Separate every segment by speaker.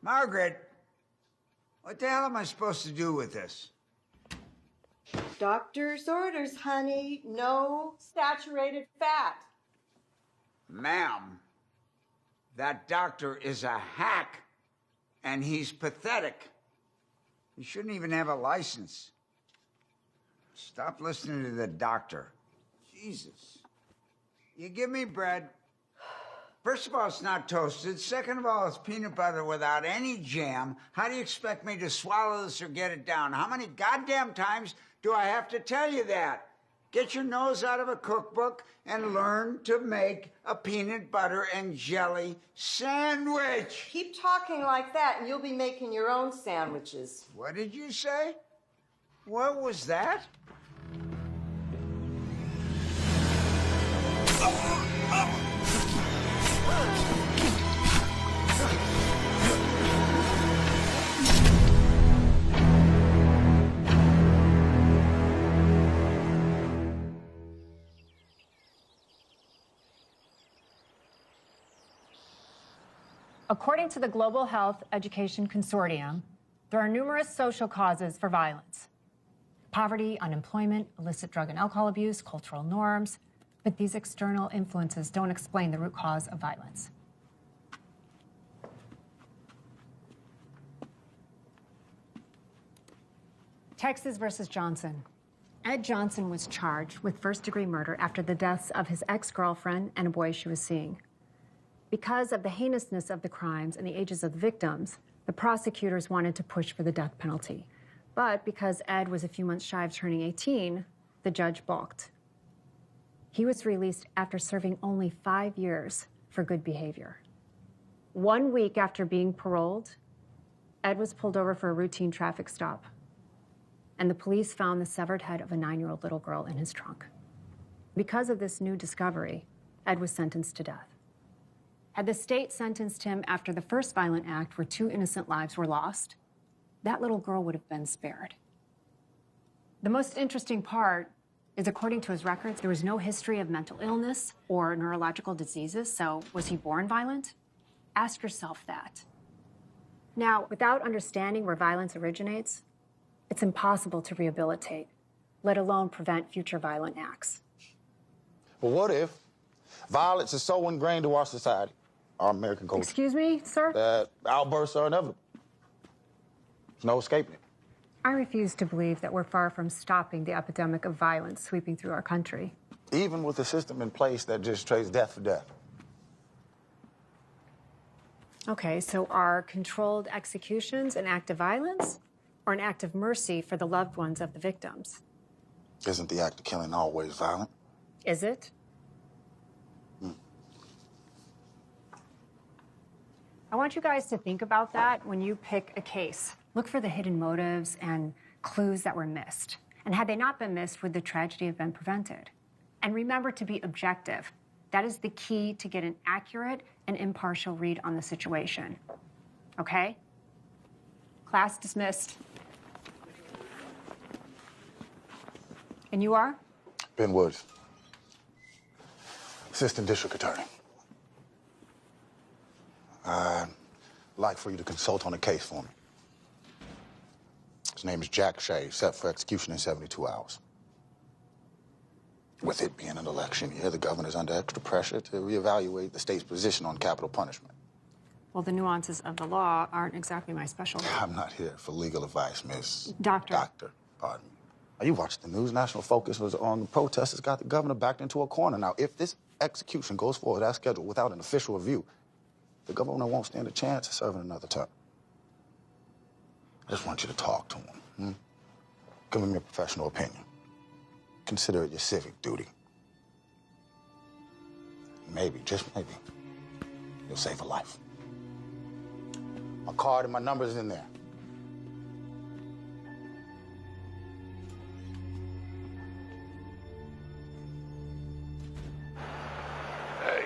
Speaker 1: Margaret, what the hell am I supposed to do with this?
Speaker 2: Doctor's orders, honey. No saturated fat.
Speaker 1: Ma'am, that doctor is a hack, and he's pathetic. He shouldn't even have a license. Stop listening to the doctor. Jesus. You give me bread. First of all, it's not toasted. Second of all, it's peanut butter without any jam. How do you expect me to swallow this or get it down? How many goddamn times do I have to tell you that? Get your nose out of a cookbook and learn to make a peanut butter and jelly sandwich.
Speaker 2: Keep talking like that and you'll be making your own sandwiches.
Speaker 1: What did you say? What was that?
Speaker 3: According to the Global Health Education Consortium, there are numerous social causes for violence. Poverty, unemployment, illicit drug and alcohol abuse, cultural norms, but these external influences don't explain the root cause of violence. Texas versus Johnson. Ed Johnson was charged with first-degree murder after the deaths of his ex-girlfriend and a boy she was seeing. Because of the heinousness of the crimes and the ages of the victims, the prosecutors wanted to push for the death penalty. But because Ed was a few months shy of turning 18, the judge balked. He was released after serving only 5 years for good behavior. 1 week after being paroled, Ed was pulled over for a routine traffic stop, and the police found the severed head of a 9-year-old little girl in his trunk. Because of this new discovery, Ed was sentenced to death. Had the state sentenced him after the first violent act where 2 innocent lives were lost, that little girl would have been spared. The most interesting part is, according to his records, there was no history of mental illness or neurological diseases, so was he born violent? Ask yourself that. Now, without understanding where violence originates, it's impossible to rehabilitate, let alone prevent future violent acts.
Speaker 4: But what if violence is so ingrained to our society, our American culture?
Speaker 3: Excuse me, sir?
Speaker 4: That outbursts are inevitable. There's no escaping it.
Speaker 3: I refuse to believe that we're far from stopping the epidemic of violence sweeping through our country.
Speaker 4: Even with a system in place that just trades death for death.
Speaker 3: Okay, so are controlled executions an act of violence or an act of mercy for the loved ones of the victims?
Speaker 4: Isn't the act of killing always violent?
Speaker 3: Is it? I want you guys to think about that when you pick a case. Look for the hidden motives and clues that were missed. And had they not been missed, would the tragedy have been prevented? And remember to be objective. That is the key to get an accurate and impartial read on the situation. Okay? Class dismissed. And you are?
Speaker 4: Ben Woods, Assistant District Attorney. I'd like for you to consult on a case for me. His name is Jack Shea, set for execution in 72 hours. With it being an election year, the governor's under extra pressure to reevaluate the state's position on capital punishment.
Speaker 3: Well, the nuances of the law aren't exactly my specialty.
Speaker 4: I'm not here for legal advice, Miss...
Speaker 3: Doctor.
Speaker 4: Doctor, pardon me. Now, you watched the news. National focus was on the protesters got the governor backed into a corner. Now, if this execution goes forward as scheduled without an official review, the governor won't stand a chance of serving another term. I just want you to talk to him. Give him your professional opinion. Consider it your civic duty. Maybe, just maybe, you'll save a life. My card and my number's in there.
Speaker 5: Hey,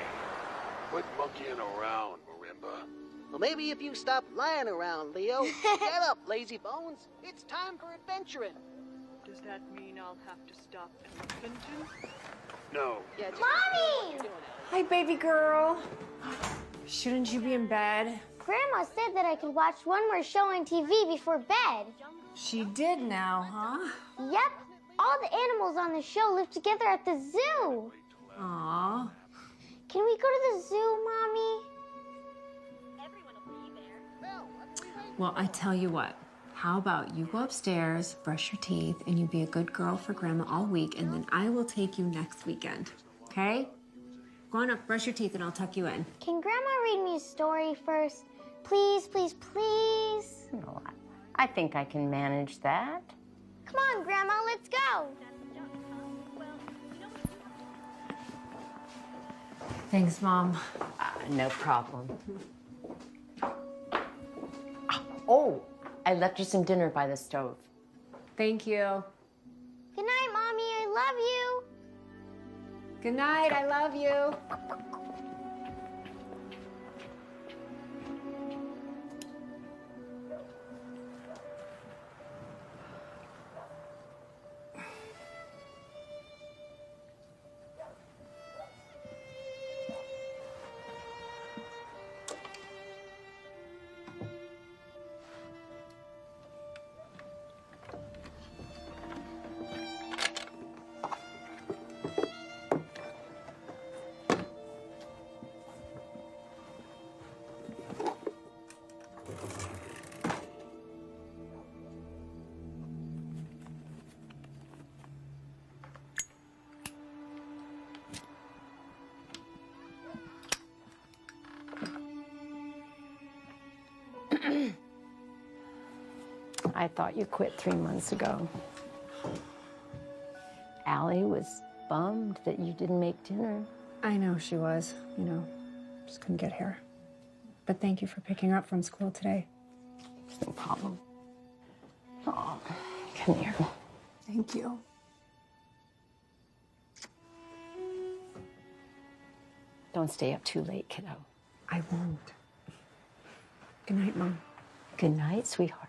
Speaker 5: quit monkeying around, Marimba.
Speaker 6: Well, maybe if you stop lying around, Leo. Get up, lazy bones. It's time for adventuring.
Speaker 7: Does that mean I'll have to stop Elkington?
Speaker 5: No.
Speaker 6: Yeah, just
Speaker 8: Mommy!
Speaker 6: what you're doing.
Speaker 3: Hi, baby girl. Shouldn't you be in bed?
Speaker 8: Grandma said that I could watch one more show on TV before bed.
Speaker 3: She did now, huh?
Speaker 8: Yep. All the animals on the show live together at the zoo.
Speaker 3: Aw.
Speaker 8: Can we go to the zoo, Mommy?
Speaker 3: Well, I tell you what. How about you go upstairs, brush your teeth, and you be a good girl for Grandma all week, and then I will take you next weekend. Okay? Go on up, brush your teeth, and I'll tuck you in.
Speaker 8: Can Grandma read me a story first? Please, please, please.
Speaker 9: No, I think I can manage that.
Speaker 8: Come on, Grandma, let's go.
Speaker 3: Thanks, Mom.
Speaker 9: No problem. Oh, I left you some dinner by the stove.
Speaker 3: Thank you.
Speaker 8: Good night, Mommy. I love you.
Speaker 3: Good night. I love you.
Speaker 9: I thought you quit 3 months ago. Allie was bummed that you didn't make dinner.
Speaker 3: I know she was, just couldn't get here. But thank you for picking her up from school today.
Speaker 9: No problem. Oh, come here.
Speaker 3: Thank you.
Speaker 9: Don't stay up too late, kiddo.
Speaker 3: I won't. Good night, Mom.
Speaker 9: Good night, sweetheart.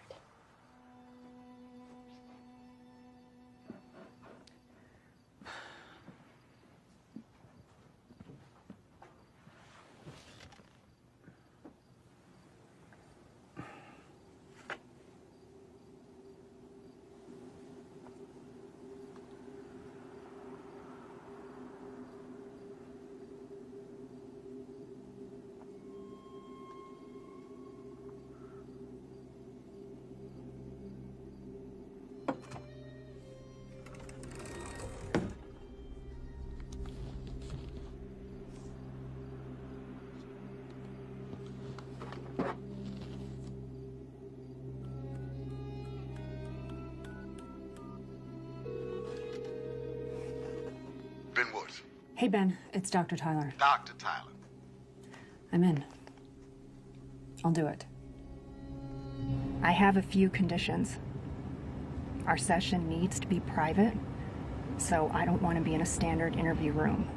Speaker 10: Ben Woods.
Speaker 3: Hey, Ben. It's Dr. Tyler.
Speaker 10: Dr. Tyler.
Speaker 3: I'm in. I'll do it. I have a few conditions. Our session needs to be private, so I don't want to be in a standard interview room.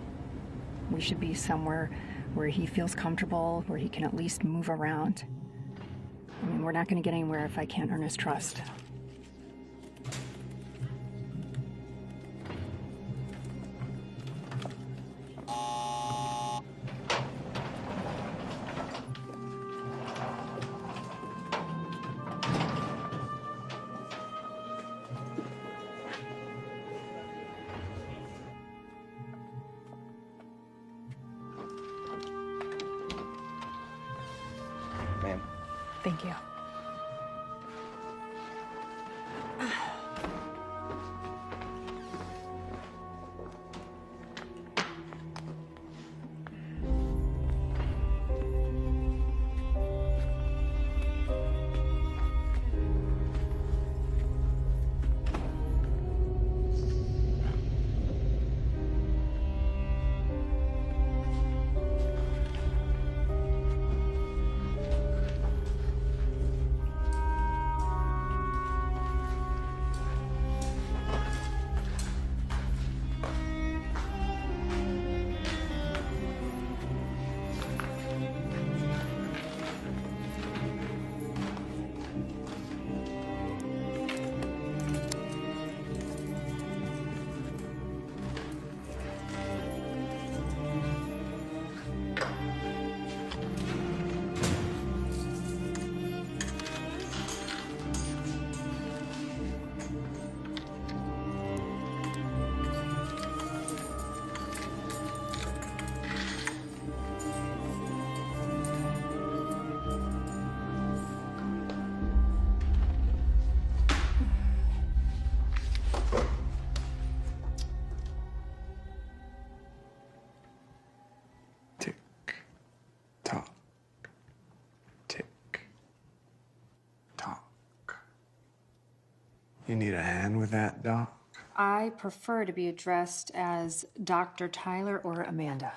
Speaker 3: We should be somewhere where he feels comfortable, where he can at least move around. I mean, we're not going to get anywhere if I can't earn his trust.
Speaker 4: Ma'am.
Speaker 3: Thank you.
Speaker 11: You need a hand with that, Doc?
Speaker 3: I prefer to be addressed as Dr. Tyler or Amanda.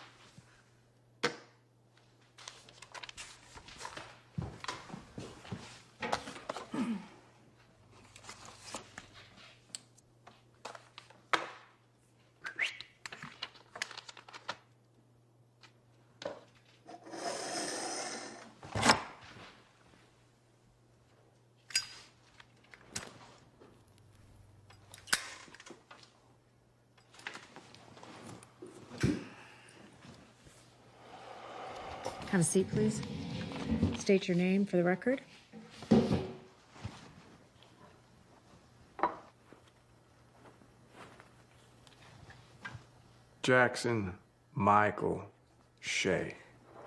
Speaker 3: Have a seat, please. State your name for the record.
Speaker 11: Jackson Michael Shea.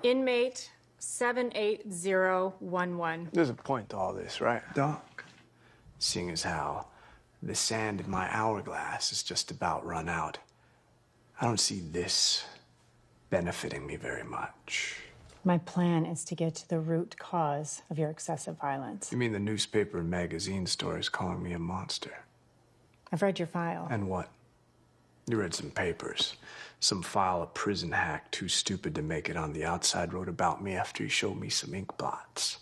Speaker 3: Inmate 78011.
Speaker 11: There's a point to all this, right, Doc? Seeing as how the sand in my hourglass is just about run out, I don't see this benefiting me very much.
Speaker 3: My plan is to get to the root cause of your excessive violence.
Speaker 11: You mean the newspaper and magazine stories calling me a monster?
Speaker 3: I've read your file.
Speaker 11: And what? You read some papers. Some file a prison hack too stupid to make it on the outside wrote about me after he showed me some ink blots.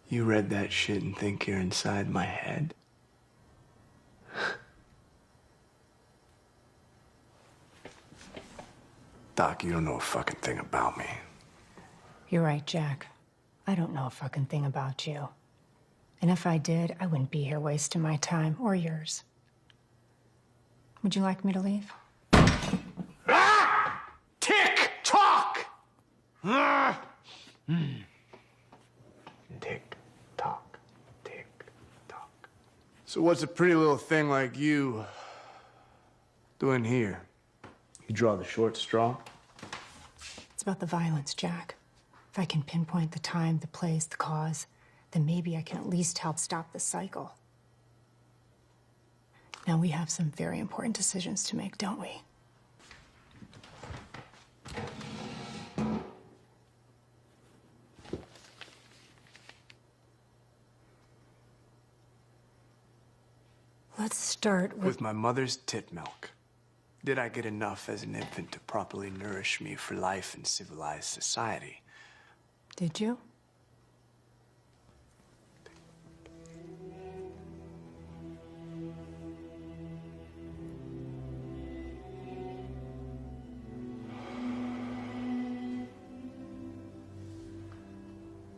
Speaker 11: You read that shit and think you're inside my head? Doc, you don't know a fucking thing about me.
Speaker 3: You're right, Jack. I don't know a fucking thing about you. And if I did, I wouldn't be here wasting my time or yours. Would you like me to leave?
Speaker 11: Ah! Tick tock! Ah! Tick tock, tick tock. So what's a pretty little thing like you doing here? You draw the short straw?
Speaker 3: It's about the violence, Jack. If I can pinpoint the time, the place, the cause, then maybe I can at least help stop the cycle. Now, we have some very important decisions to make, don't we? Let's start
Speaker 11: With my mother's tit milk. Did I get enough as an infant to properly nourish me for life in civilized society?
Speaker 3: Did you?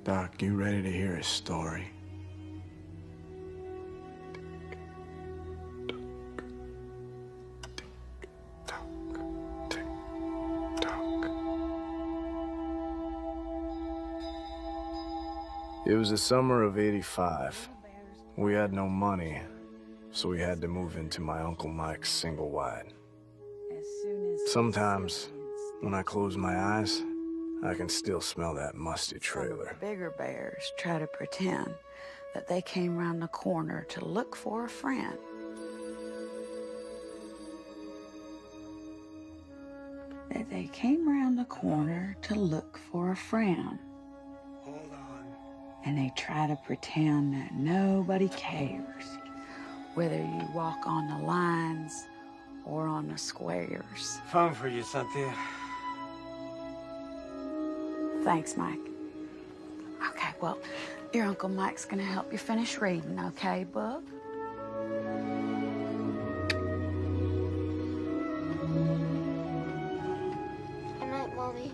Speaker 11: Doc, you ready to hear a story? It was the summer of '85. We had no money, so we had to move into my Uncle Mike's single wide. Sometimes, when I close my eyes, I can still smell that musty trailer.
Speaker 12: Bigger bears try to pretend that they came around the corner to look for a friend. That they came around the corner to look for a friend.
Speaker 11: Hold on.
Speaker 12: And they try to pretend that nobody cares, whether you walk on the lines or on the squares.
Speaker 13: Phone for you, Cynthia.
Speaker 12: Thanks, Mike. Okay, well, your Uncle Mike's gonna help you finish reading, okay, bub?
Speaker 8: Good night, Mommy.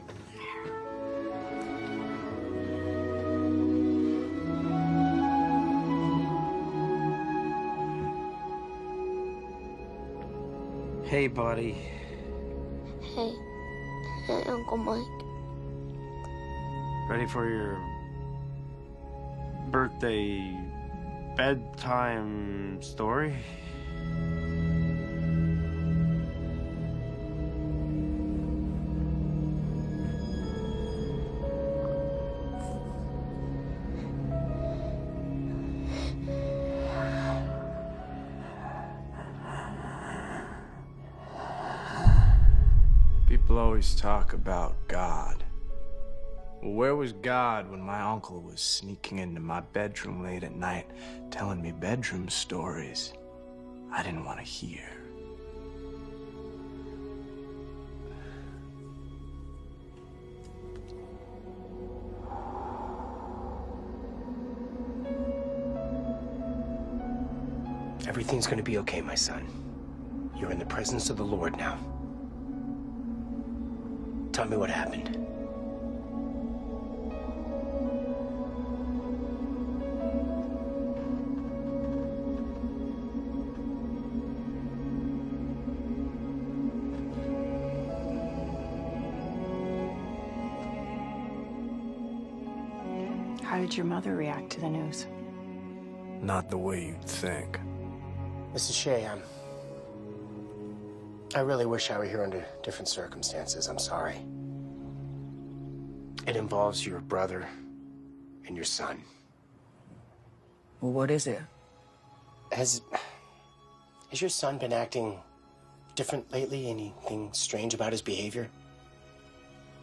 Speaker 13: Hey, buddy.
Speaker 8: Hey. Hey, Uncle Mike.
Speaker 13: Ready for your birthday bedtime story?
Speaker 11: People always talk about God. Well, where was God when my uncle was sneaking into my bedroom late at night, telling me bedroom stories I didn't want to hear?
Speaker 14: Everything's gonna be okay, my son. You're in the presence of the Lord now. Tell me what happened.
Speaker 12: How did your mother react to the news?
Speaker 11: Not the way you'd think.
Speaker 14: Mrs. Shea, I really wish I were here under different circumstances. I'm sorry. It involves your brother and your son.
Speaker 12: Well, what is it?
Speaker 14: Has your son been acting different lately? Anything strange about his behavior?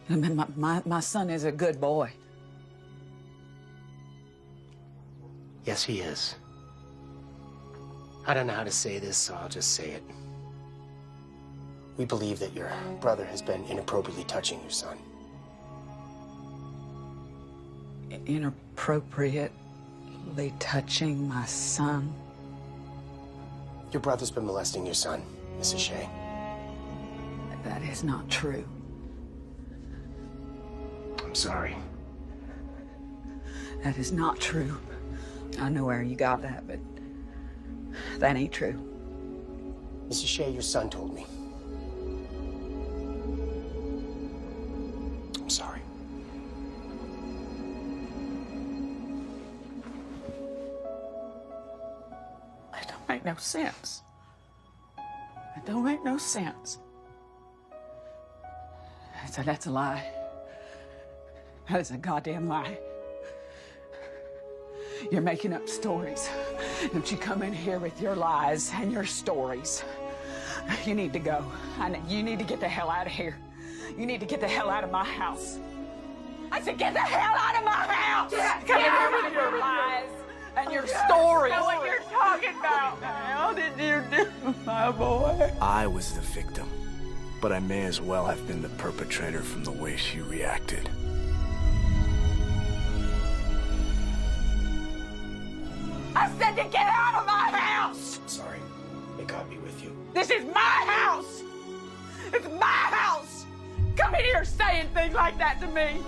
Speaker 12: My son is a good boy.
Speaker 14: Yes, he is. I don't know how to say this, so I'll just say it. We believe that your brother has been inappropriately touching your son.
Speaker 12: Inappropriately touching my son?
Speaker 14: Your brother's been molesting your son, Mrs. Shea.
Speaker 12: That is not true.
Speaker 14: I'm sorry.
Speaker 12: That is not true. I know where you got that, but that ain't true.
Speaker 14: Mrs. Shea, your son told me. I'm sorry.
Speaker 12: It don't make no sense. It don't make no sense. That's a lie. That is a goddamn lie. You're making up stories. Don't you come in here with your lies and your stories. You need to go. You need to get the hell out of here. You need to get the hell out of my house. I said, get the hell out of my house! Come in here with your lies and your stories. I know what you're talking about. How did you do, my boy?
Speaker 11: I was the victim, but I may as well have been the perpetrator from the way she reacted.
Speaker 12: I said to get out of my house!
Speaker 14: Sorry. May God be with you.
Speaker 12: This is my house! It's my house! Come in here saying things like that to me!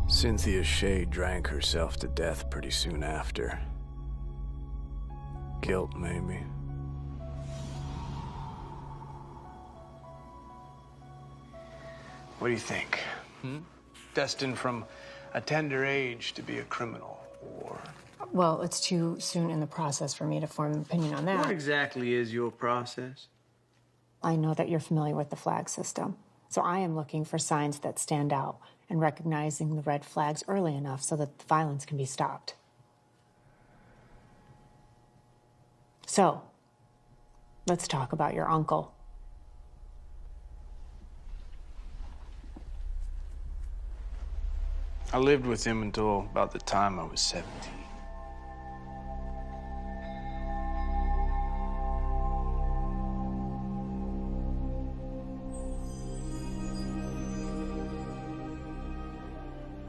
Speaker 11: Cynthia Shea drank herself to death pretty soon after. Guilt, maybe. What do you think? Destined from a tender age to be a criminal, or...
Speaker 3: Well, it's too soon in the process for me to form an opinion on that.
Speaker 13: What exactly is your process?
Speaker 3: I know that you're familiar with the flag system, so I am looking for signs that stand out and recognizing the red flags early enough so that the violence can be stopped. So, let's talk about your uncle.
Speaker 11: I lived with him until about the time I was 17.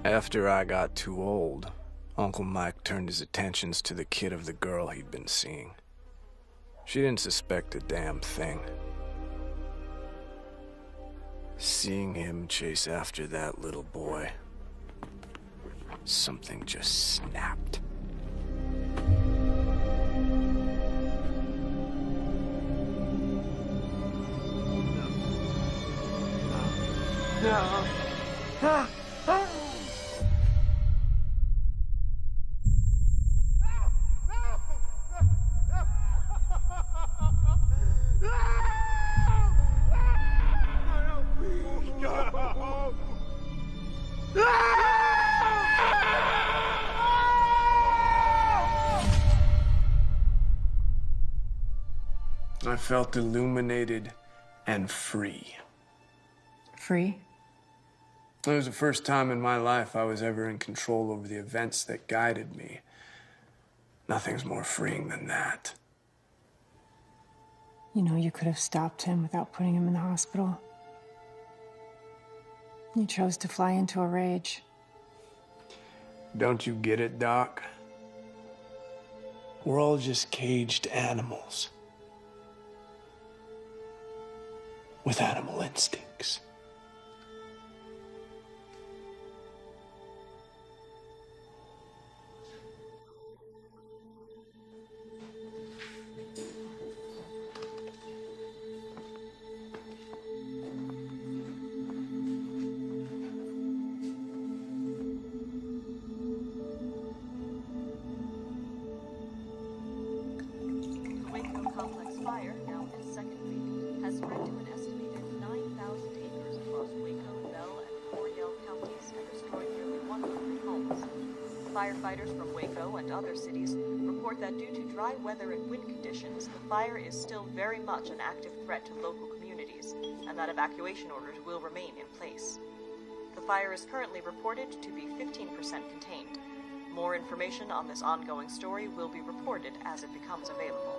Speaker 11: After I got too old, Uncle Mike turned his attentions to the kid of the girl he'd been seeing. She didn't suspect a damn thing. Seeing him chase after that little boy, something just snapped.
Speaker 13: No.
Speaker 11: I felt illuminated and free.
Speaker 3: Free?
Speaker 11: It was the first time in my life I was ever in control over the events that guided me. Nothing's more freeing than that.
Speaker 3: You know, you could have stopped him without putting him in the hospital. You chose to fly into a rage.
Speaker 11: Don't you get it, Doc? We're all just caged animals. With animal instincts.
Speaker 7: Fire, now in its second week, has spread to an estimated 9,000 acres across Waco, Bell, and Cordell counties and destroyed nearly 100 homes. Firefighters from Waco and other cities report that due to dry weather and wind conditions, the fire is still very much an active threat to local communities, and that evacuation orders will remain in place. The fire is currently reported to be 15% contained. More information on this ongoing story will be reported as it becomes available.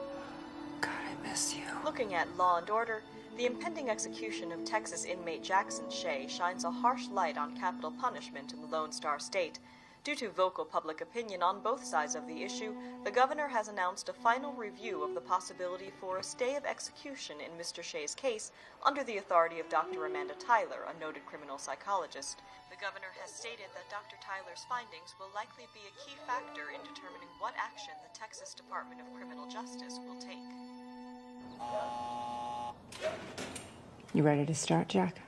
Speaker 3: God, I miss you.
Speaker 7: Looking at law and order, the impending execution of Texas inmate Jackson Shea shines a harsh light on capital punishment in the Lone Star State. Due to vocal public opinion on both sides of the issue, the governor has announced a final review of the possibility for a stay of execution in Mr. Shea's case under the authority of Dr. Amanda Tyler, a noted criminal psychologist. The governor has stated that Dr. Tyler's findings will likely be a key factor in determining what action the Texas Department of Criminal Justice will take.
Speaker 3: You ready to start, Jack?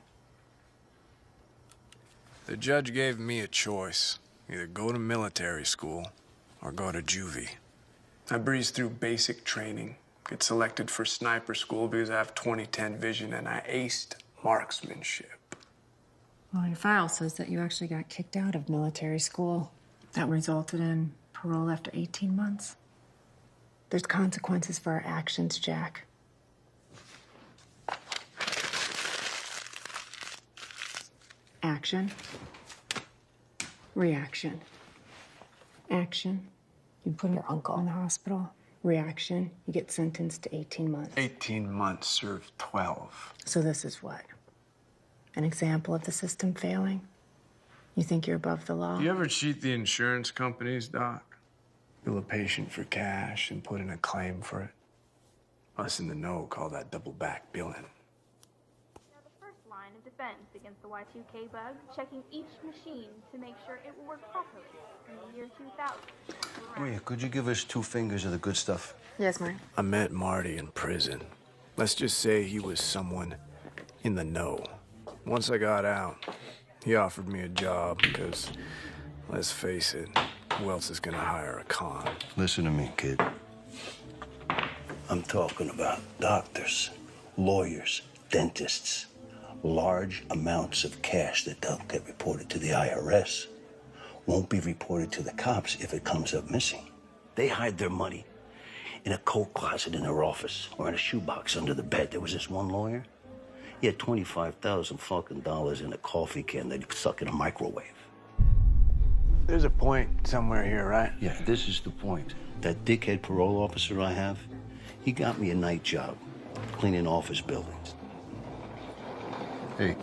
Speaker 11: The judge gave me a choice. Either go to military school or go to juvie. I breezed through basic training, get selected for sniper school because I have 20/10 vision, and I aced marksmanship.
Speaker 3: Well, your file says that you actually got kicked out of military school. That resulted in parole after 18 months. There's consequences for our actions, Jack. Action. Reaction. Action. You put your uncle in the hospital. Reaction. You get sentenced to 18 months.
Speaker 11: 18 months, served 12.
Speaker 3: So this is what? An example of the system failing? You think you're above the law?
Speaker 11: Do you ever cheat the insurance companies, Doc? Bill a patient for cash and put in a claim for it? Us in the know call that double back billing.
Speaker 15: Line of defense against the Y2K bug, checking each machine to make sure it will work properly in the year 2000.
Speaker 10: Maria, could you give us 2 fingers of the good stuff?
Speaker 3: Yes, Marty.
Speaker 11: I met Marty in prison. Let's just say he was someone in the know. Once I got out, he offered me a job because, let's face it, who else is gonna hire a con?
Speaker 10: Listen to me, kid. I'm talking about doctors, lawyers, dentists. Large amounts of cash that don't get reported to the IRS won't be reported to the cops if it comes up missing. They hide their money in a coat closet in their office or in a shoebox under the bed. There was this one lawyer. He had 25,000 fucking dollars in a coffee can that he stuck in a microwave.
Speaker 11: There's a point somewhere here, right?
Speaker 10: Yeah, this is the point. That dickhead parole officer I have, he got me a night job cleaning office buildings.
Speaker 16: Hey,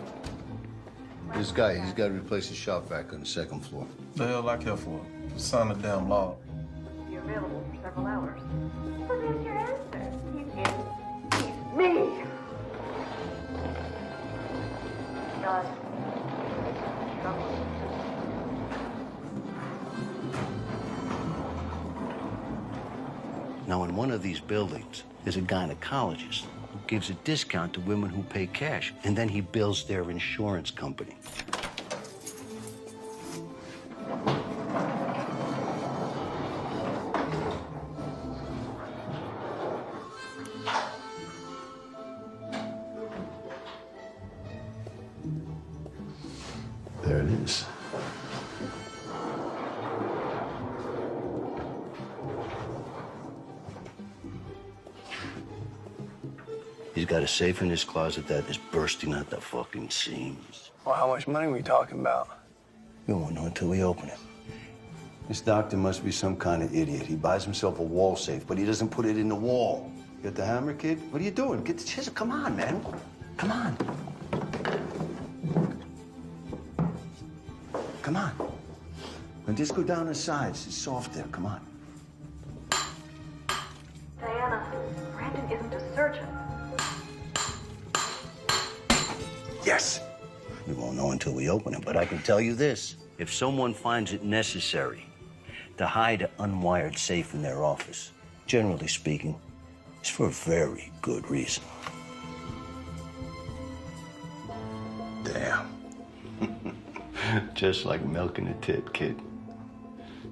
Speaker 16: this guy, he's got to replace his shop vac on the 2nd floor.
Speaker 17: The hell I care for? Sign the damn law.
Speaker 15: Be available for several hours. So there's your answer. He's me. God.
Speaker 10: Now, in one of these buildings, there's a gynecologist who gives a discount to women who pay cash, and then he bills their insurance company.
Speaker 16: There it is.
Speaker 10: got a safe in his closet that is bursting at the fucking seams.
Speaker 11: Well, how much money are we talking about?
Speaker 10: We won't know until we open it. This doctor must be some kind of idiot. He buys himself a wall safe, but he doesn't put it in the wall. Got the hammer, kid? What are you doing? Get the chisel. Come on, man. Come on. Come on. Now just go down the sides. It's soft there. Come on.
Speaker 7: Diana, Brandon isn't a surgeon.
Speaker 10: Yes. We won't know until we open it, but I can tell you this. If someone finds it necessary to hide an unwired safe in their office, generally speaking, it's for a very good reason. Damn. Just like milking a tit, kid.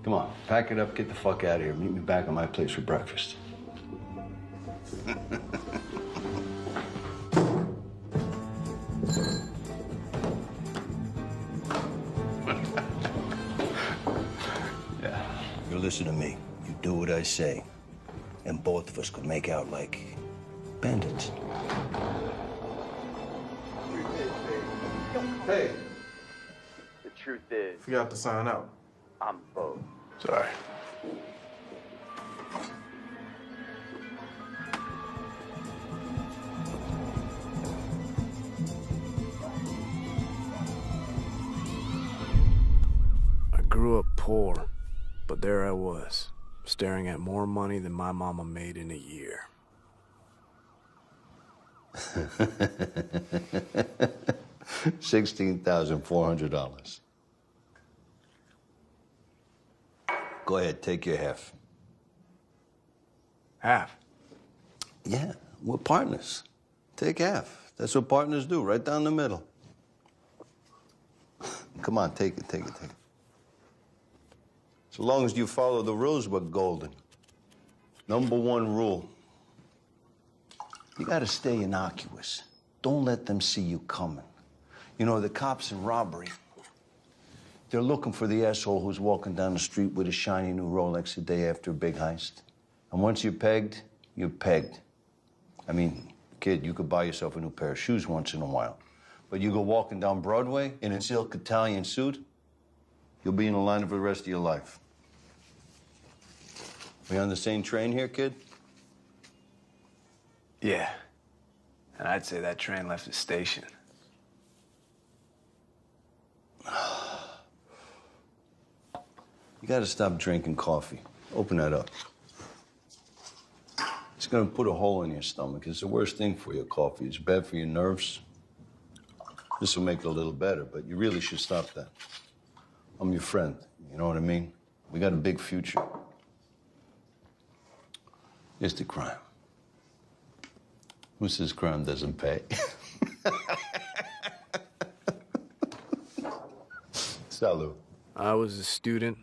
Speaker 10: Come on, pack it up, get the fuck out of here. Meet me back at my place for breakfast. Yeah. You listen to me. You do what I say. And both of us could make out like bandits.
Speaker 17: Hey,
Speaker 18: The truth is,
Speaker 17: forgot to sign out.
Speaker 18: I'm both.
Speaker 11: Sorry. I grew up poor, but there I was, staring at more money than my mama made in a year.
Speaker 10: $16,400. Go ahead, take your half.
Speaker 11: Half?
Speaker 10: Yeah, we're partners. Take half. That's what partners do, right down the middle. Come on, take it, take it, take it. So long as you follow the rules, we're golden. Number one rule. You gotta stay innocuous. Don't let them see you coming. You know, the cops in robbery, they're looking for the asshole who's walking down the street with a shiny new Rolex a day after a big heist. And once you're pegged, you're pegged. I mean, kid, you could buy yourself a new pair of shoes once in a while. But you go walking down Broadway in a silk Italian suit, you'll be in a line for the rest of your life. We on the same train here, kid?
Speaker 11: Yeah. And I'd say that train left the station.
Speaker 10: You gotta stop drinking coffee. Open that up. It's gonna put a hole in your stomach. It's the worst thing for you, coffee. It's bad for your nerves. This will make it a little better, but you really should stop that. I'm your friend, you know what I mean? We got a big future. It's the crime. Who says crime doesn't pay? Salud.
Speaker 11: I was a student,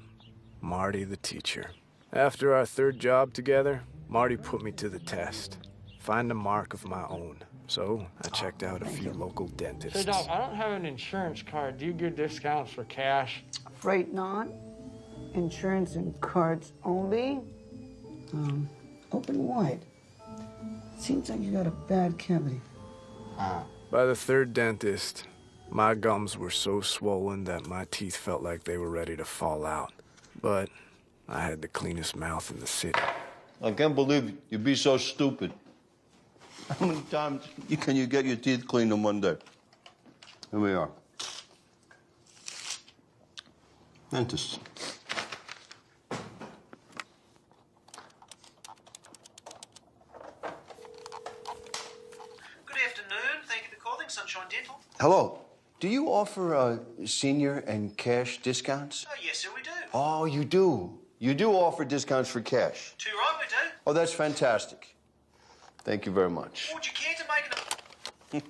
Speaker 11: Marty the teacher. After our third job together, Marty put me to the test. Find a mark of my own. So I checked out a few local dentists.
Speaker 19: Say, Doc, I don't have an insurance card. Do you give discounts for cash?
Speaker 20: Afraid not. Insurance and cards only. Open wide. Seems like you got a bad cavity.
Speaker 11: By the third dentist, my gums were so swollen that my teeth felt like they were ready to fall out. But I had the cleanest mouth in the city.
Speaker 10: I can't believe you'd be so stupid. How many times can you get your teeth cleaned in one day? Here we are. Dentist.
Speaker 21: Good afternoon. Thank you for calling Sunshine Dental.
Speaker 10: Hello. Do you offer senior and cash discounts?
Speaker 21: Oh, yes, sir, we do.
Speaker 10: Oh, you do? You do offer discounts for cash?
Speaker 21: Too right, we do.
Speaker 10: Oh, that's fantastic. Thank you very much.
Speaker 21: Would you care to make an...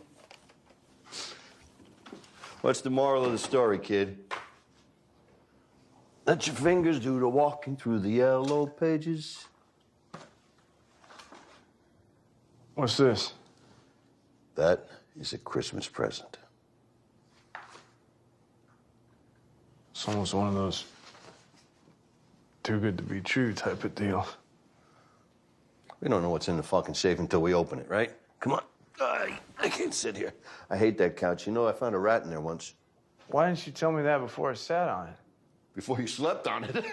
Speaker 10: What's the moral of the story, kid? Let your fingers do the walking through the yellow pages.
Speaker 11: What's this?
Speaker 10: That is a Christmas present.
Speaker 11: It's almost one of those too good to be true type of deal.
Speaker 10: We don't know what's in the fucking safe until we open it, right? Come on. I can't sit here. I hate that couch. You know, I found a rat in there once.
Speaker 19: Why didn't you tell me that before I sat on it?
Speaker 10: Before you slept on it.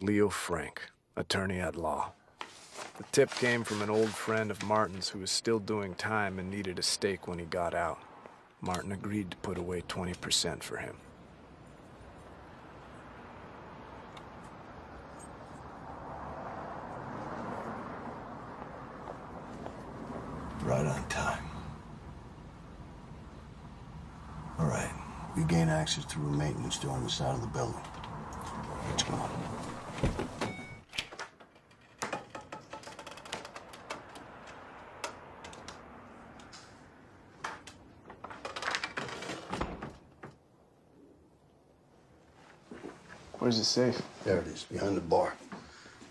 Speaker 11: Leo Frank, attorney at law. The tip came from an old friend of Martin's who was still doing time and needed a stake when he got out. Martin agreed to put away 20% for him.
Speaker 10: Right on time. All right. You gain access to a maintenance door on the side of the building. Let's go.
Speaker 11: Where's the safe?
Speaker 10: There it is, behind the bar.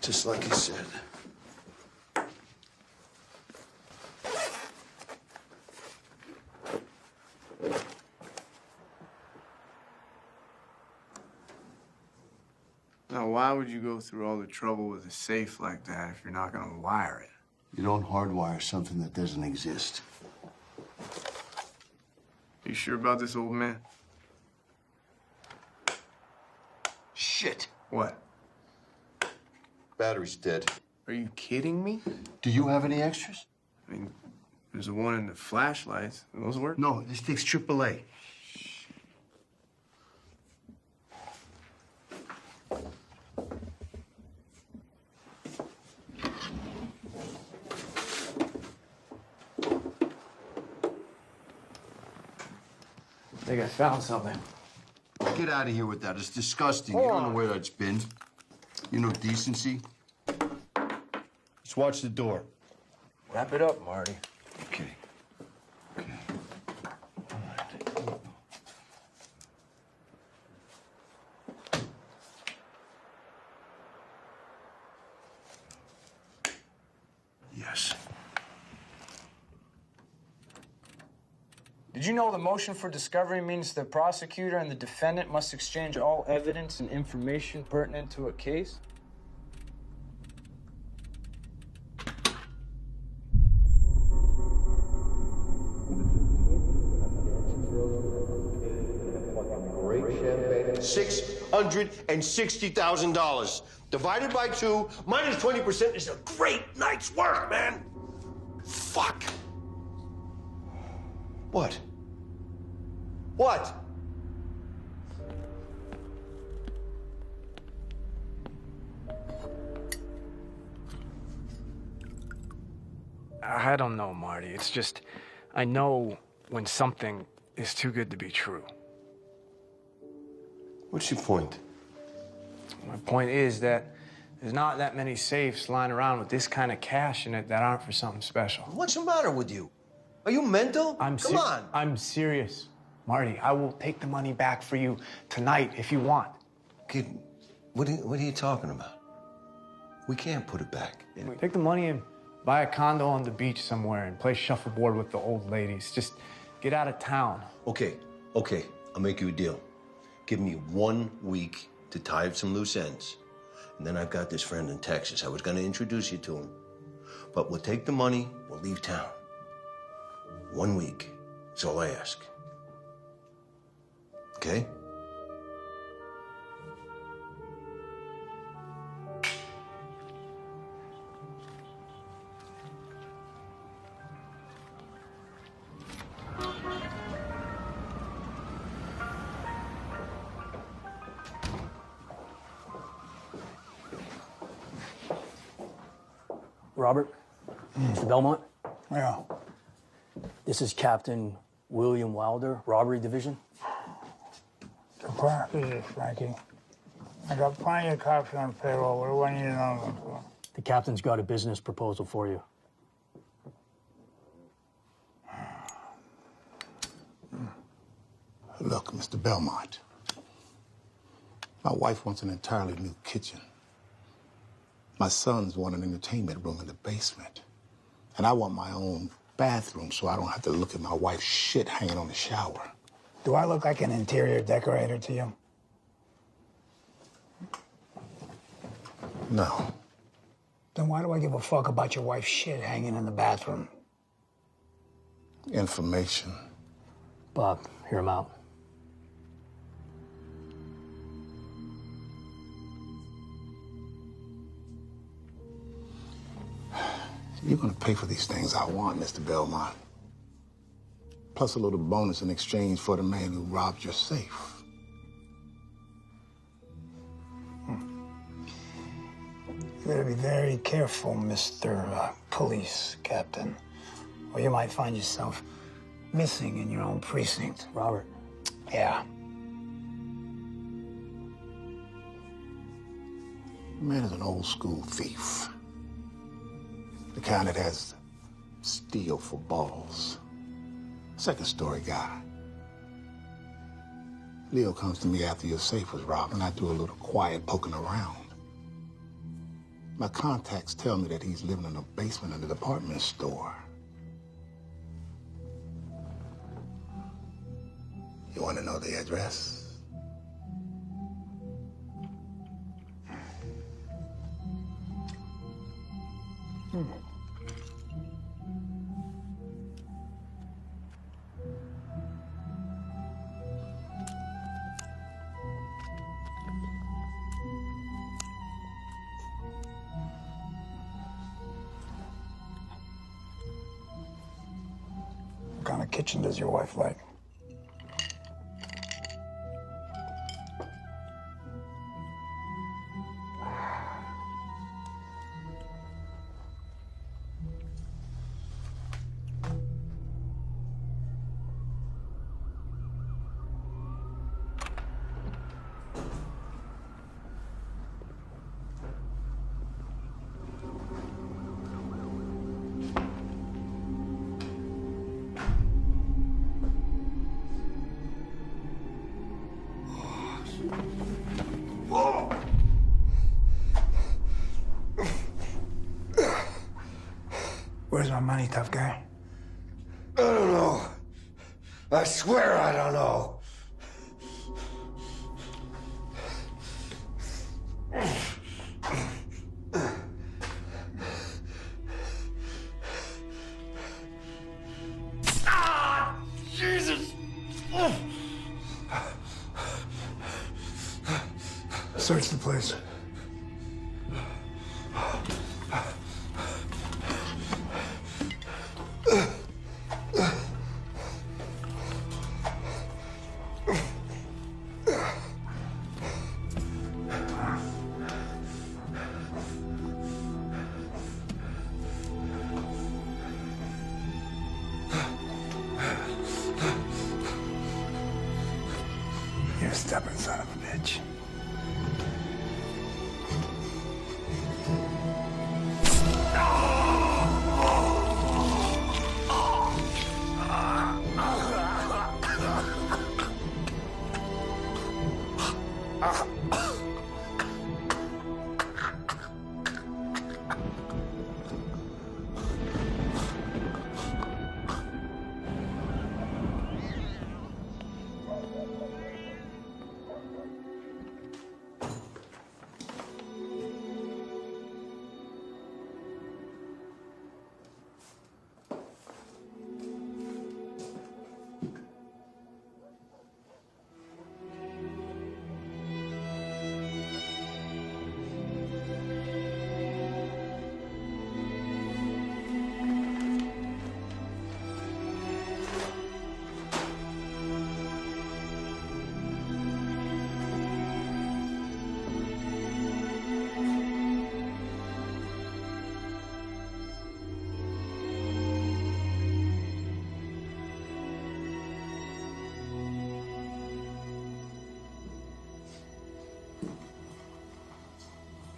Speaker 10: Just like he said.
Speaker 11: Now, why would you go through all the trouble with a safe like that if you're not going to wire it?
Speaker 10: You don't hardwire something that doesn't exist.
Speaker 11: You sure about this, old man?
Speaker 10: Shit.
Speaker 11: What?
Speaker 10: Battery's dead.
Speaker 11: Are you kidding me?
Speaker 10: Do you have any extras?
Speaker 11: I mean, there's the one in the flashlights. Those work?
Speaker 10: No, this takes AAA.
Speaker 11: I think I found something.
Speaker 10: Get out of here with that. It's disgusting. You don't know where that's been. You know decency. Just watch the door.
Speaker 11: Wrap it up, Marty.
Speaker 10: Okay. Okay. All right. Yes.
Speaker 19: Did you know the motion for discovery means the prosecutor and the defendant must exchange all evidence and information pertinent to a case?
Speaker 10: $660,000 divided by 2 minus 20% is a great night's work, man. Fuck. What? What?
Speaker 11: I don't know, Marty. It's just, I know when something is too good to be true.
Speaker 10: What's your point?
Speaker 11: My point is that there's not that many safes lying around with this kind of cash in it that aren't for something special.
Speaker 10: What's the matter with you? Are you mental? Come on.
Speaker 11: I'm serious. Marty, I will take the money back for you tonight if you want.
Speaker 10: Kid, what are you talking about? We can't put it back.
Speaker 11: Take the money and buy a condo on the beach somewhere and play shuffleboard with the old ladies. Just get out of town.
Speaker 10: Okay. I'll make you a deal. Give me 1 week to tie up some loose ends. And then I've got this friend in Texas. I was going to introduce you to him. But we'll take the money, we'll leave town. 1 week is all I ask. Okay?
Speaker 2: Robert? Mr. Belmont?
Speaker 22: Yeah.
Speaker 2: This is Captain William Wilder, Robbery Division.
Speaker 22: Surprise this, Frankie. I got plenty of cops on payroll. What do I need another one for?
Speaker 2: The captain's got a business proposal for you.
Speaker 4: Look, Mr. Belmont. My wife wants an entirely new kitchen. My sons want an entertainment room in the basement. And I want my own bathroom so I don't have to look at my wife's shit hanging on the shower.
Speaker 22: Do I look like an interior decorator to you?
Speaker 4: No.
Speaker 22: Then why do I give a fuck about your wife's shit hanging in the bathroom?
Speaker 4: Information.
Speaker 2: Bob, hear him out.
Speaker 4: You're gonna pay for these things I want, Mr. Belmont. Plus a little bonus in exchange for the man who robbed your safe.
Speaker 22: You better be very careful, Mr. Police Captain, or you might find yourself missing in your own precinct.
Speaker 2: Robert.
Speaker 22: Yeah.
Speaker 4: The man is an old school thief. The kind that has steel for balls. Second story guy. Leo comes to me after your safe was robbed, and I do a little quiet poking around. My contacts tell me that he's living in a basement of the department store. You want to know the address?
Speaker 22: What kind of kitchen does your wife like? Where's my money, tough guy?
Speaker 10: I don't know. I swear I don't know. Ah! Jesus!
Speaker 22: Search the place. You're a stubborn son of a bitch.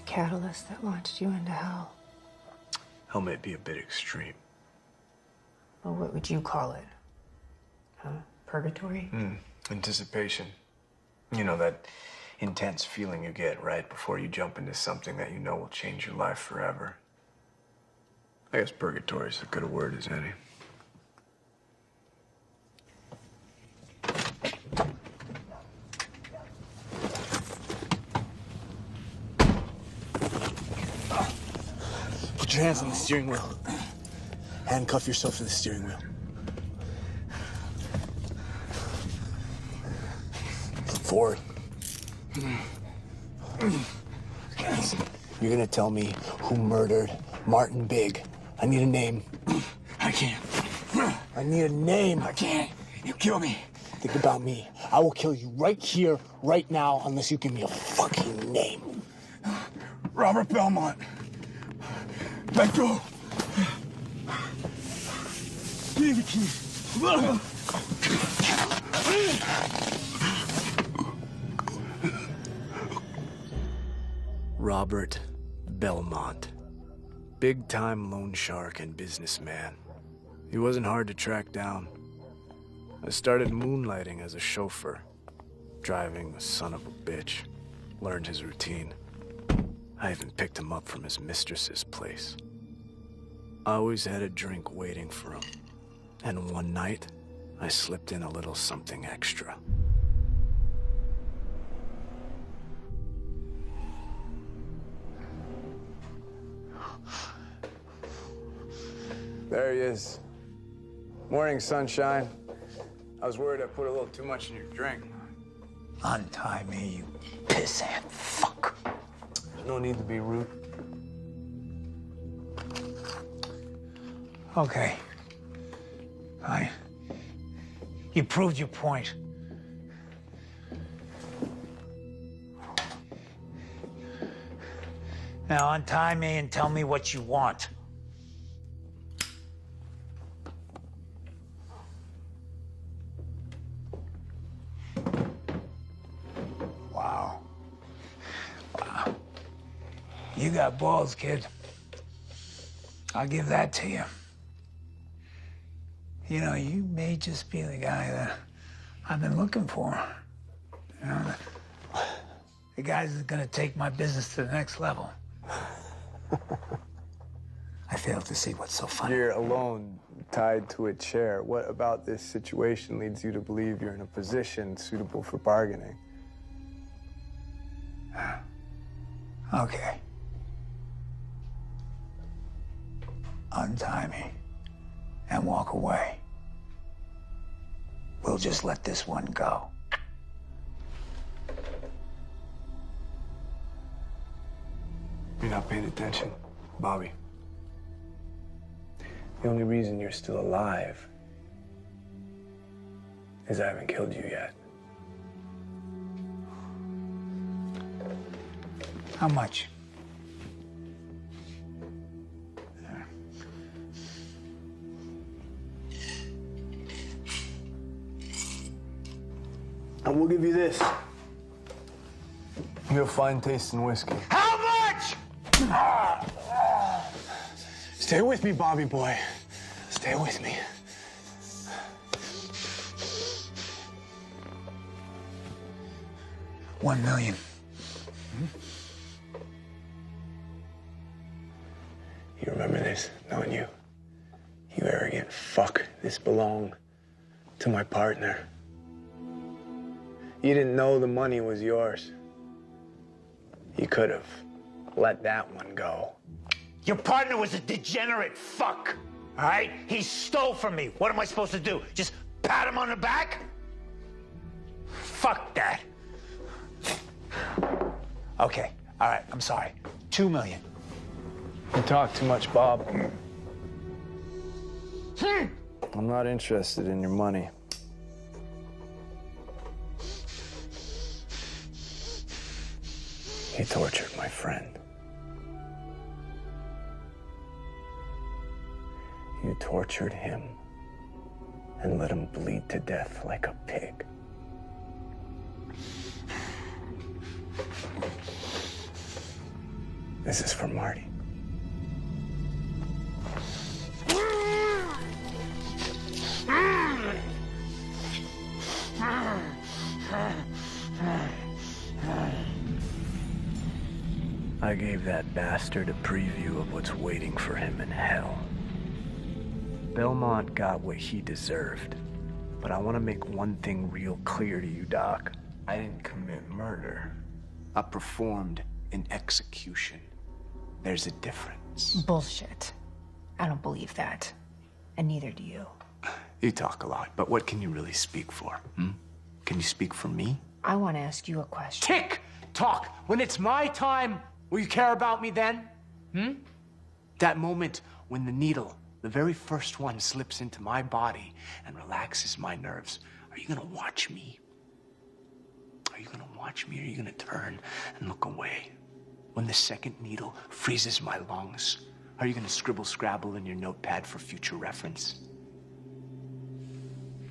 Speaker 1: Catalyst that launched you into hell.
Speaker 11: Hell may be a bit extreme.
Speaker 1: Well, what would you call it? Purgatory?
Speaker 11: Anticipation. You know, that intense feeling you get right before you jump into something that you know will change your life forever. I guess purgatory is as good a word as any. Put your hands on the steering wheel. Handcuff yourself to the steering wheel. Forward. You're gonna tell me who murdered Martin Big. I need a name.
Speaker 12: I can't.
Speaker 11: I need a name.
Speaker 12: I can't. You kill me.
Speaker 11: Think about me. I will kill you right here, right now, unless you give me a fucking name.
Speaker 12: Robert Belmont. Let go. Give me the keys.
Speaker 11: Robert Belmont. Big-time loan shark and businessman. He wasn't hard to track down. I started moonlighting as a chauffeur, driving the son of a bitch. Learned his routine. I even picked him up from his mistress's place. I always had a drink waiting for him. And one night, I slipped in a little something extra.
Speaker 19: There he is. Morning, sunshine. I was worried I put a little too much in your drink.
Speaker 22: Untie me, you pissant fuck.
Speaker 19: There's no need to be rude.
Speaker 22: Okay. Fine. You proved your point. Now untie me and tell me what you want. Wow. Wow. You got balls, kid. I'll give that to you. You know, you may just be the guy that I've been looking for. You know, the guy that's gonna take my business to the next level. I fail to see what's so funny.
Speaker 19: You're alone, tied to a chair. What about this situation leads you to believe you're in a position suitable for bargaining?
Speaker 22: Okay. Untie me and walk away. We'll just let this one go.
Speaker 11: You're not paying attention, Bobby. The only reason you're still alive is I haven't killed you yet.
Speaker 22: How much?
Speaker 19: And we'll give you this. Real fine taste in whiskey.
Speaker 22: How much?
Speaker 11: Stay with me, Bobby boy. Stay with me.
Speaker 22: $1 million.
Speaker 11: You remember this, don't you? You arrogant fuck. This belonged to my partner. You didn't know the money was yours. You could have let that one go.
Speaker 22: Your partner was a degenerate fuck, all right? He stole from me. What am I supposed to do? Just pat him on the back? Fuck that. Okay, all right, I'm sorry. $2 million.
Speaker 19: You talk too much, Bob. I'm not interested in your money. You tortured my friend. You tortured him and let him bleed to death like a pig. This is for Marty. I gave that bastard a preview of what's waiting for him in hell. Belmont got what he deserved, but I want to make one thing real clear to you, Doc.
Speaker 13: I didn't commit murder. I performed an execution. There's a difference.
Speaker 11: evidence.
Speaker 1: Bullshit. I don't believe that. And neither do you.
Speaker 11: You talk a lot, but what can you really speak for? Can you speak for me?
Speaker 1: I want to ask you a question.
Speaker 14: Tick tock. When it's my time, will you care about me then? That moment when the needle, the very first one, slips into my body and relaxes my nerves. Are you gonna watch me? Are you gonna watch me, or are you gonna turn and look away? When the second needle freezes my lungs, are you gonna scribble scrabble in your notepad for future reference?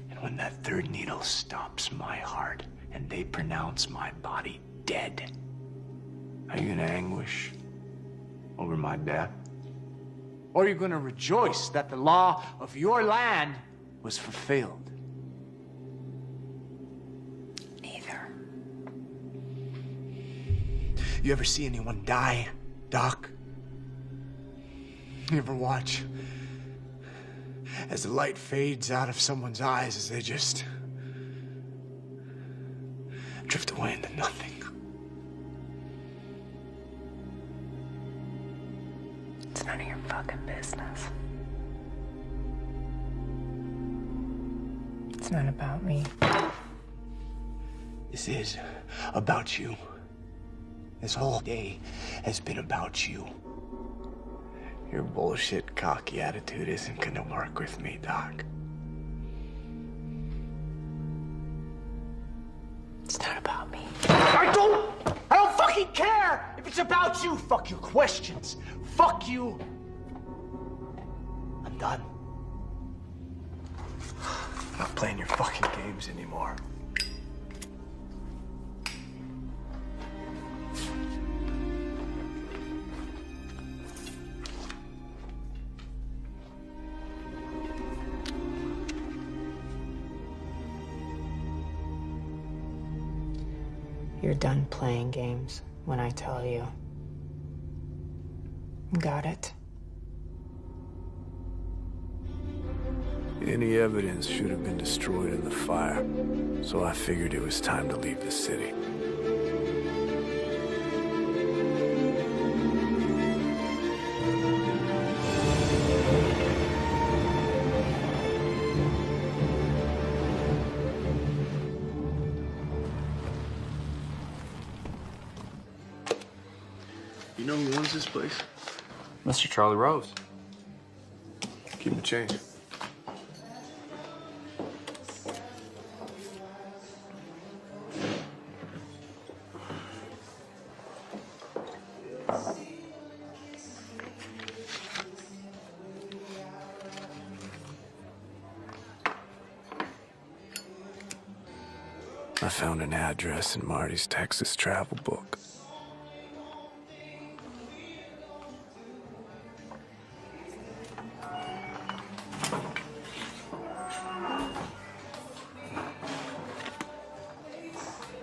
Speaker 14: And when that third needle stops my heart and they pronounce my body dead, are you gonna anguish over my death? Or are you gonna rejoice that the law of your land was fulfilled?
Speaker 1: Neither.
Speaker 14: You ever see anyone die, Doc? You ever watch as the light fades out of someone's eyes as they just drift away into nothing?
Speaker 1: It's none of your fucking business. It's not about me.
Speaker 14: This is about you. This whole day has been about you. Your bullshit, cocky attitude isn't gonna work with me, Doc.
Speaker 1: It's not about me.
Speaker 14: I don't fucking care if it's about you. Fuck your questions. Fuck you. I'm done.
Speaker 11: I'm not playing your fucking games anymore.
Speaker 1: You're done playing games when I tell you. Got it?
Speaker 11: Any evidence should have been destroyed in the fire, so I figured it was time to leave the city.
Speaker 17: You know who owns this place?
Speaker 13: Mr. Charlie Rose.
Speaker 11: Keep the change. I found an address in Marty's Texas travel book.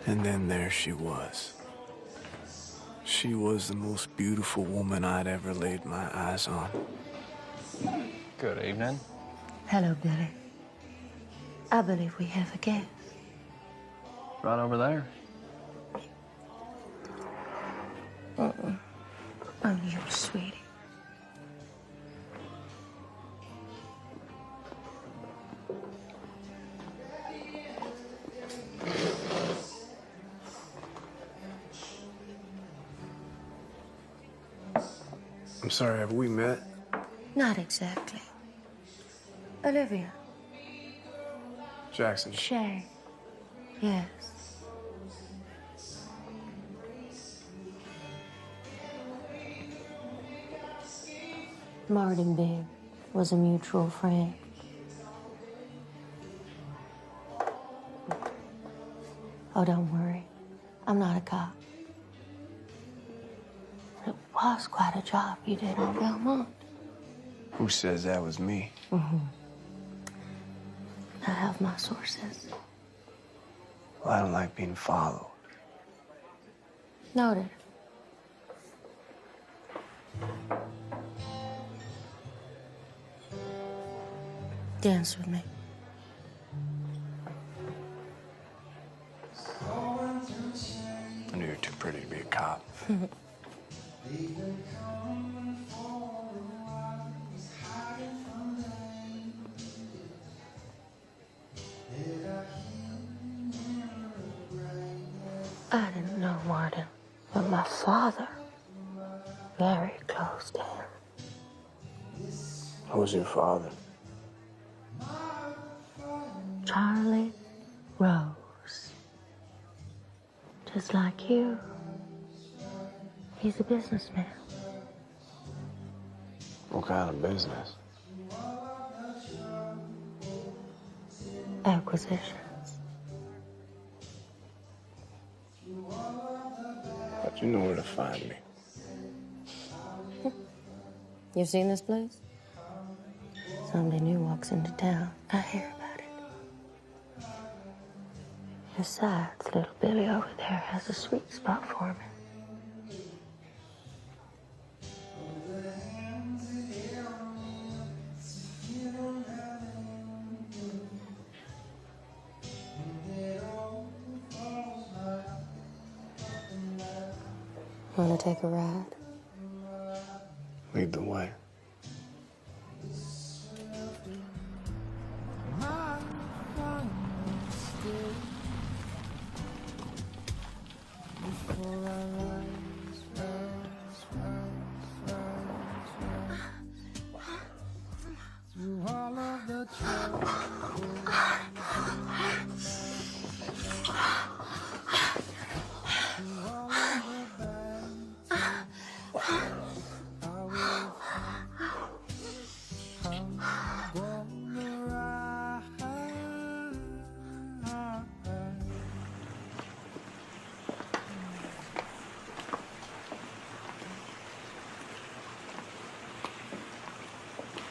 Speaker 11: And then there she was. She was the most beautiful woman I'd ever laid my eyes on.
Speaker 13: Good evening.
Speaker 5: Hello, Billy. I believe we have a guest.
Speaker 13: Right over there.
Speaker 5: Oh, you sweetie.
Speaker 11: I'm sorry, have we met?
Speaker 5: Not exactly. Olivia.
Speaker 11: Jackson.
Speaker 5: Shay. Yes. Martin Big was a mutual friend. Oh, don't worry. I'm not a cop. It was quite a job you did on Belmont.
Speaker 11: Who says that was me?
Speaker 5: I have my sources.
Speaker 11: Well, I don't like being followed.
Speaker 5: Noted. Dance with me.
Speaker 11: I knew you were too pretty to be a cop.
Speaker 5: I didn't know Martin, but my father, very close to him.
Speaker 19: Who's your father?
Speaker 5: Charlie Rose. Just like you. He's a businessman.
Speaker 19: What kind of business?
Speaker 5: Acquisitions.
Speaker 19: But you know where to find me.
Speaker 5: You've seen this place? Somebody new walks into town. I hear about it. Besides, little Billy over there has a sweet spot for me. Want to take a ride?
Speaker 19: Lead the way.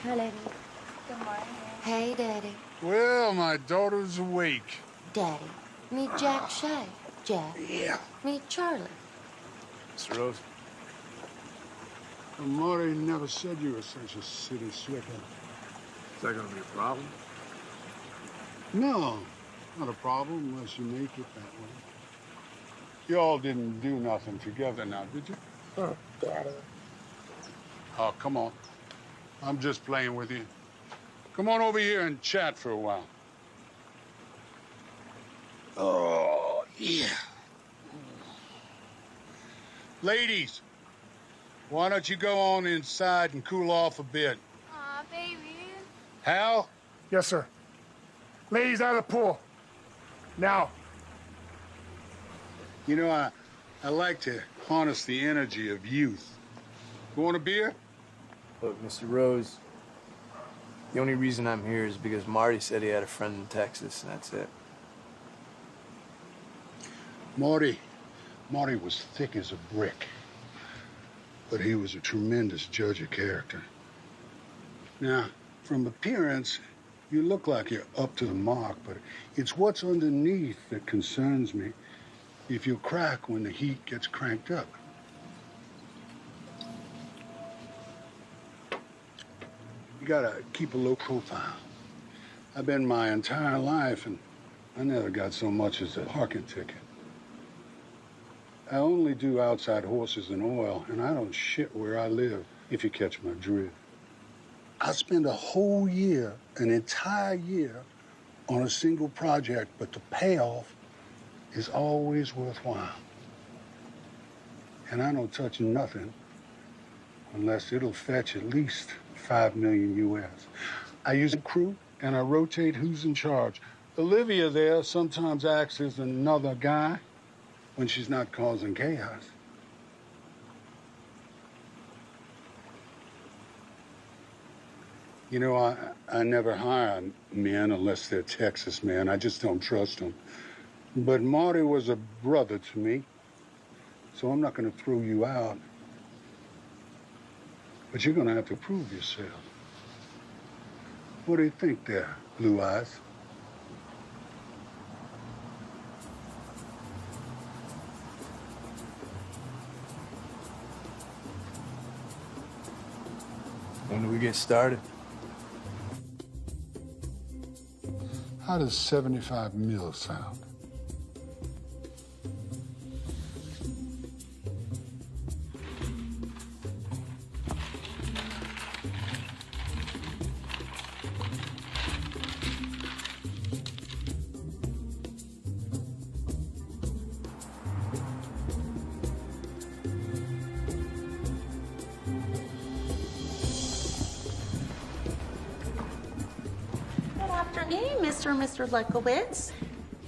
Speaker 5: Hi, lady.
Speaker 15: Good morning.
Speaker 5: Hey, Daddy.
Speaker 6: Well, my daughter's awake.
Speaker 5: Daddy, meet Jack Shay. Jack.
Speaker 6: Yeah.
Speaker 5: Meet Charlie.
Speaker 19: Mr. Rose.
Speaker 6: Well, Marty never said you were such a city slicker.
Speaker 19: Is that gonna be a problem?
Speaker 6: No, not a problem unless you make it that way. You all didn't do nothing together now, did you?
Speaker 5: Oh, Daddy.
Speaker 6: Oh, come on. I'm just playing with you. Come on over here and chat for a while. Oh, yeah. Ladies, why don't you go on inside and cool off a bit?
Speaker 15: Aw, baby.
Speaker 6: Hal?
Speaker 9: Yes, sir. Ladies out of the pool. Now.
Speaker 6: You know, I like to harness the energy of youth. You want a beer?
Speaker 19: Look, Mr. Rose, the only reason I'm here is because Marty said he had a friend in Texas, and that's it.
Speaker 6: Marty was thick as a brick, but he was a tremendous judge of character. Now, from appearance, you look like you're up to the mark, but it's what's underneath that concerns me. If you crack when the heat gets cranked up. You gotta keep a low profile. I've been my entire life, and I never got so much as a parking ticket. I only do outside horses and oil, and I don't shit where I live, if you catch my drift. I spend a whole year, an entire year, on a single project, but the payoff is always worthwhile. And I don't touch nothing unless it'll fetch at least $5 million US. I use a crew, and I rotate who's in charge. Olivia there sometimes acts as another guy when she's not causing chaos. You know, I never hire men unless they're Texas men. I just don't trust them. But Marty was a brother to me, so I'm not going to throw you out. But you're going to have to prove yourself. What do you think there, Blue Eyes?
Speaker 19: When do we get started?
Speaker 6: How does 75 mil sound?
Speaker 3: morning, Mr. and Mr. Lukowitz.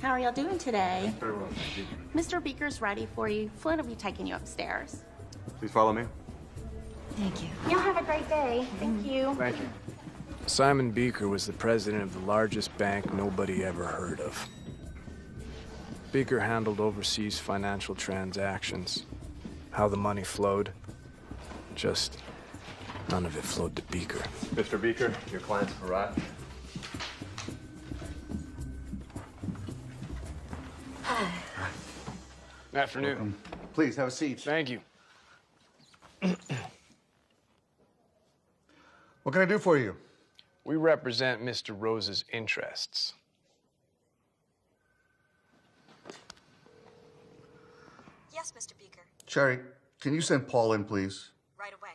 Speaker 3: How are y'all doing today?
Speaker 8: Very well, thank you.
Speaker 3: Mr. Beaker's ready for you. Flynn will be taking you upstairs.
Speaker 8: Please follow me.
Speaker 3: Thank you. Y'all have a great day. Thank you.
Speaker 8: Thank you.
Speaker 11: Simon Beaker was the president of the largest bank nobody ever heard of. Beaker handled overseas financial transactions. How the money flowed, just none of it flowed to Beaker.
Speaker 8: Mr. Beaker, your clients have arrived.
Speaker 11: Afternoon.
Speaker 16: Welcome. Please have a seat.
Speaker 11: Thank you.
Speaker 16: What can I do for you?
Speaker 11: We represent Mr. Rose's interests.
Speaker 7: Yes, Mr. Beaker.
Speaker 16: Sherry, can you send Paul in, please?
Speaker 7: Right away.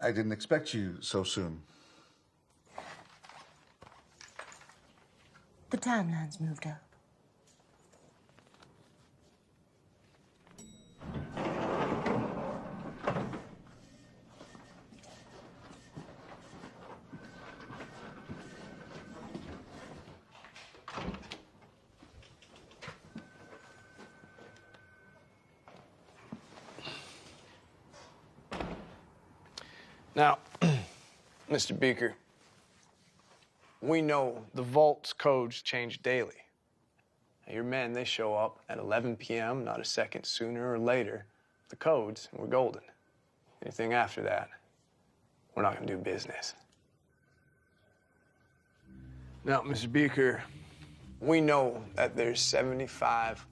Speaker 16: I didn't expect you so soon.
Speaker 5: The timeline's moved up.
Speaker 11: Now, Mr. Beaker, we know the vault's codes change daily. Now, your men, they show up at 11 p.m., not a second sooner or later. The codes, and we're golden. Anything after that, we're not gonna do business. Now, Mr. Beaker, we know that there's 75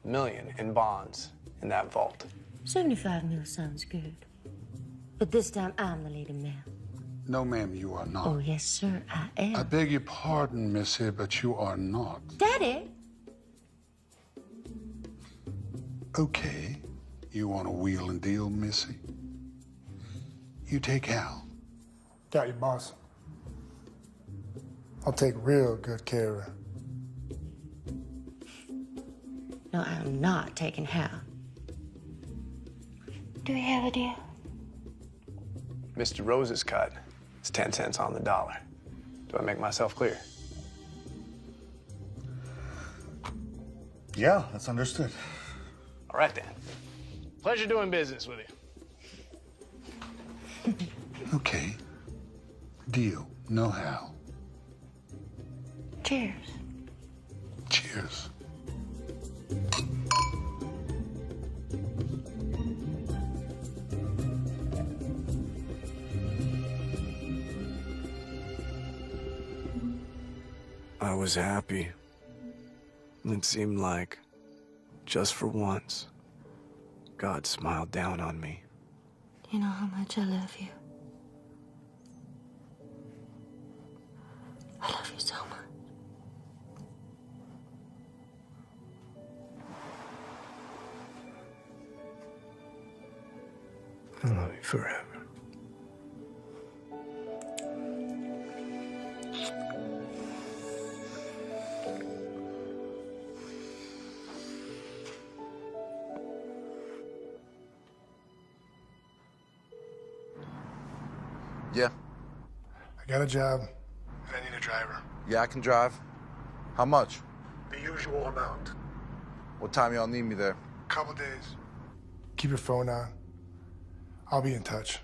Speaker 11: million in bonds in that vault.
Speaker 5: 75 mil sounds good. But this time, I'm the lady, ma'am.
Speaker 6: No, ma'am, you are not.
Speaker 5: Oh, yes, sir, I am.
Speaker 6: I beg your pardon, Missy, but you are not.
Speaker 5: Daddy!
Speaker 6: Okay. You want to wheel and deal, Missy? You take Hal.
Speaker 9: Got you, boss. I'll take real good care of her.
Speaker 5: No, I'm not taking Hal. Do we have a deal?
Speaker 11: Mr. Rose's cut is 10 cents on the dollar. Do I make myself clear?
Speaker 16: Yeah, that's understood.
Speaker 11: All right, then. Pleasure doing business with you.
Speaker 6: Okay. Deal. No Hal.
Speaker 5: Cheers.
Speaker 6: Cheers.
Speaker 11: I was happy. It seemed like, just for once, God smiled down on me.
Speaker 5: You know how much I love you. I love you so much.
Speaker 11: I love you forever.
Speaker 4: Yeah.
Speaker 9: I got a job, and I need a driver.
Speaker 4: Yeah, I can drive. How much?
Speaker 9: The usual amount.
Speaker 4: What time y'all need me there?
Speaker 9: Couple days. Keep your phone on. I'll be in touch.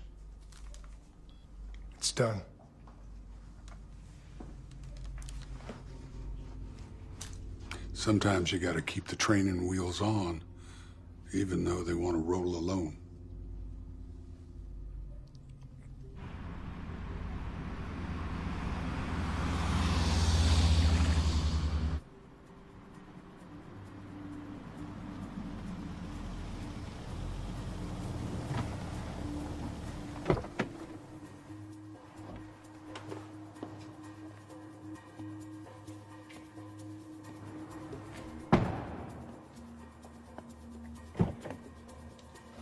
Speaker 9: It's done.
Speaker 6: Sometimes you got to keep the training wheels on, even though they want to roll alone.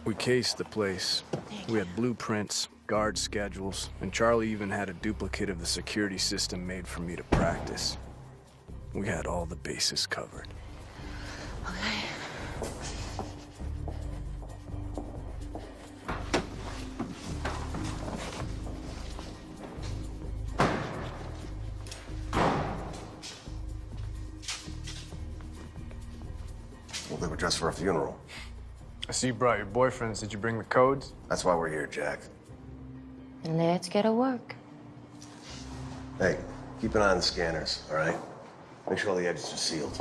Speaker 11: We cased the place. We had blueprints, guard schedules, and Charlie even had a duplicate of the security system made for me to practice. We had all the bases covered.
Speaker 5: Okay.
Speaker 18: Well, they were dressed for a funeral.
Speaker 11: I see you brought your boyfriends. Did you bring the codes?
Speaker 18: That's why we're here, Jack.
Speaker 5: Let's get to work.
Speaker 18: Hey, keep an eye on the scanners, all right? Make sure all the exits are sealed.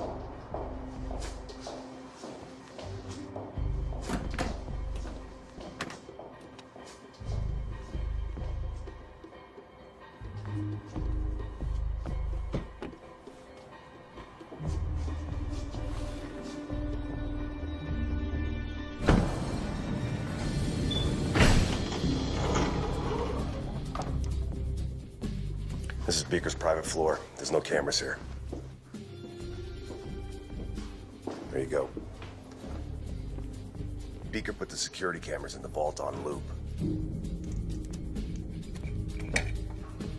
Speaker 18: This is Beaker's private floor. There's no cameras here. There you go. Beaker put the security cameras in the vault on loop.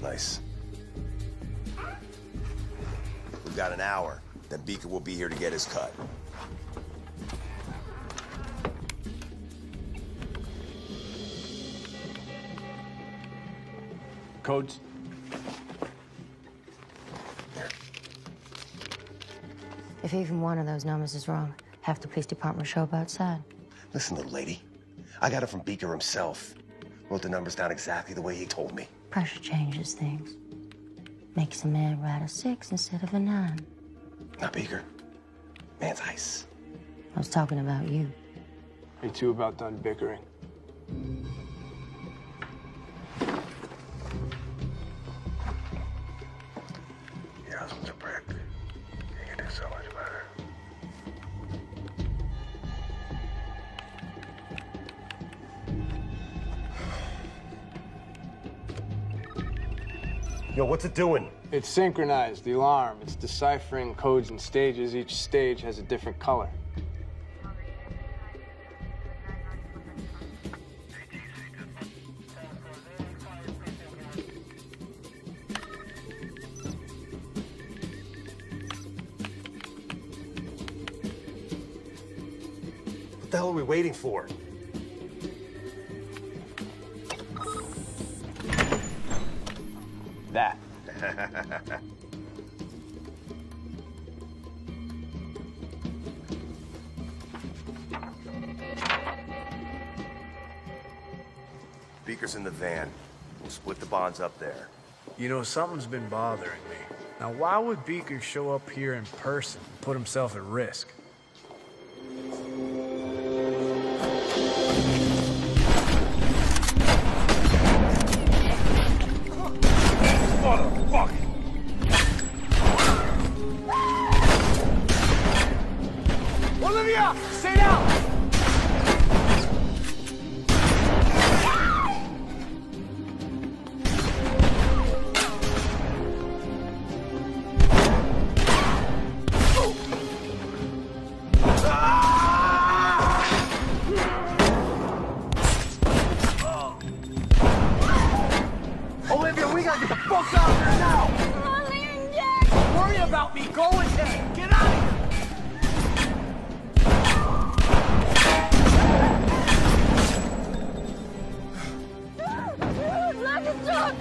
Speaker 18: Nice. We've got an hour. Then Beaker will be here to get his cut.
Speaker 11: Codes?
Speaker 5: If even one of those numbers is wrong, half the police department will show up outside.
Speaker 18: Listen, little lady. I got it from Beaker himself. Wrote the numbers down exactly the way he told me.
Speaker 5: Pressure changes things. Makes a man write a 6 instead of a 9.
Speaker 18: Not Beaker. Man's ice.
Speaker 5: I was talking about you.
Speaker 11: You two about done bickering?
Speaker 18: Your husband's a prick. You can do so much better. Yo, what's it doing?
Speaker 11: It's synchronized, the alarm. It's deciphering codes and stages. Each stage has a different color.
Speaker 18: What the hell are we waiting for?
Speaker 11: That.
Speaker 18: Beaker's in the van. We'll split the bonds up there.
Speaker 14: You know, something's been bothering me. Now, why would Beaker show up here in person and put himself at risk? Motherfucker! Olivia! Stay down! Olivia, we gotta get the fuck out of here now!
Speaker 15: Come on, Larry and Jack!
Speaker 14: Don't worry about me. Go ahead. Get out of here!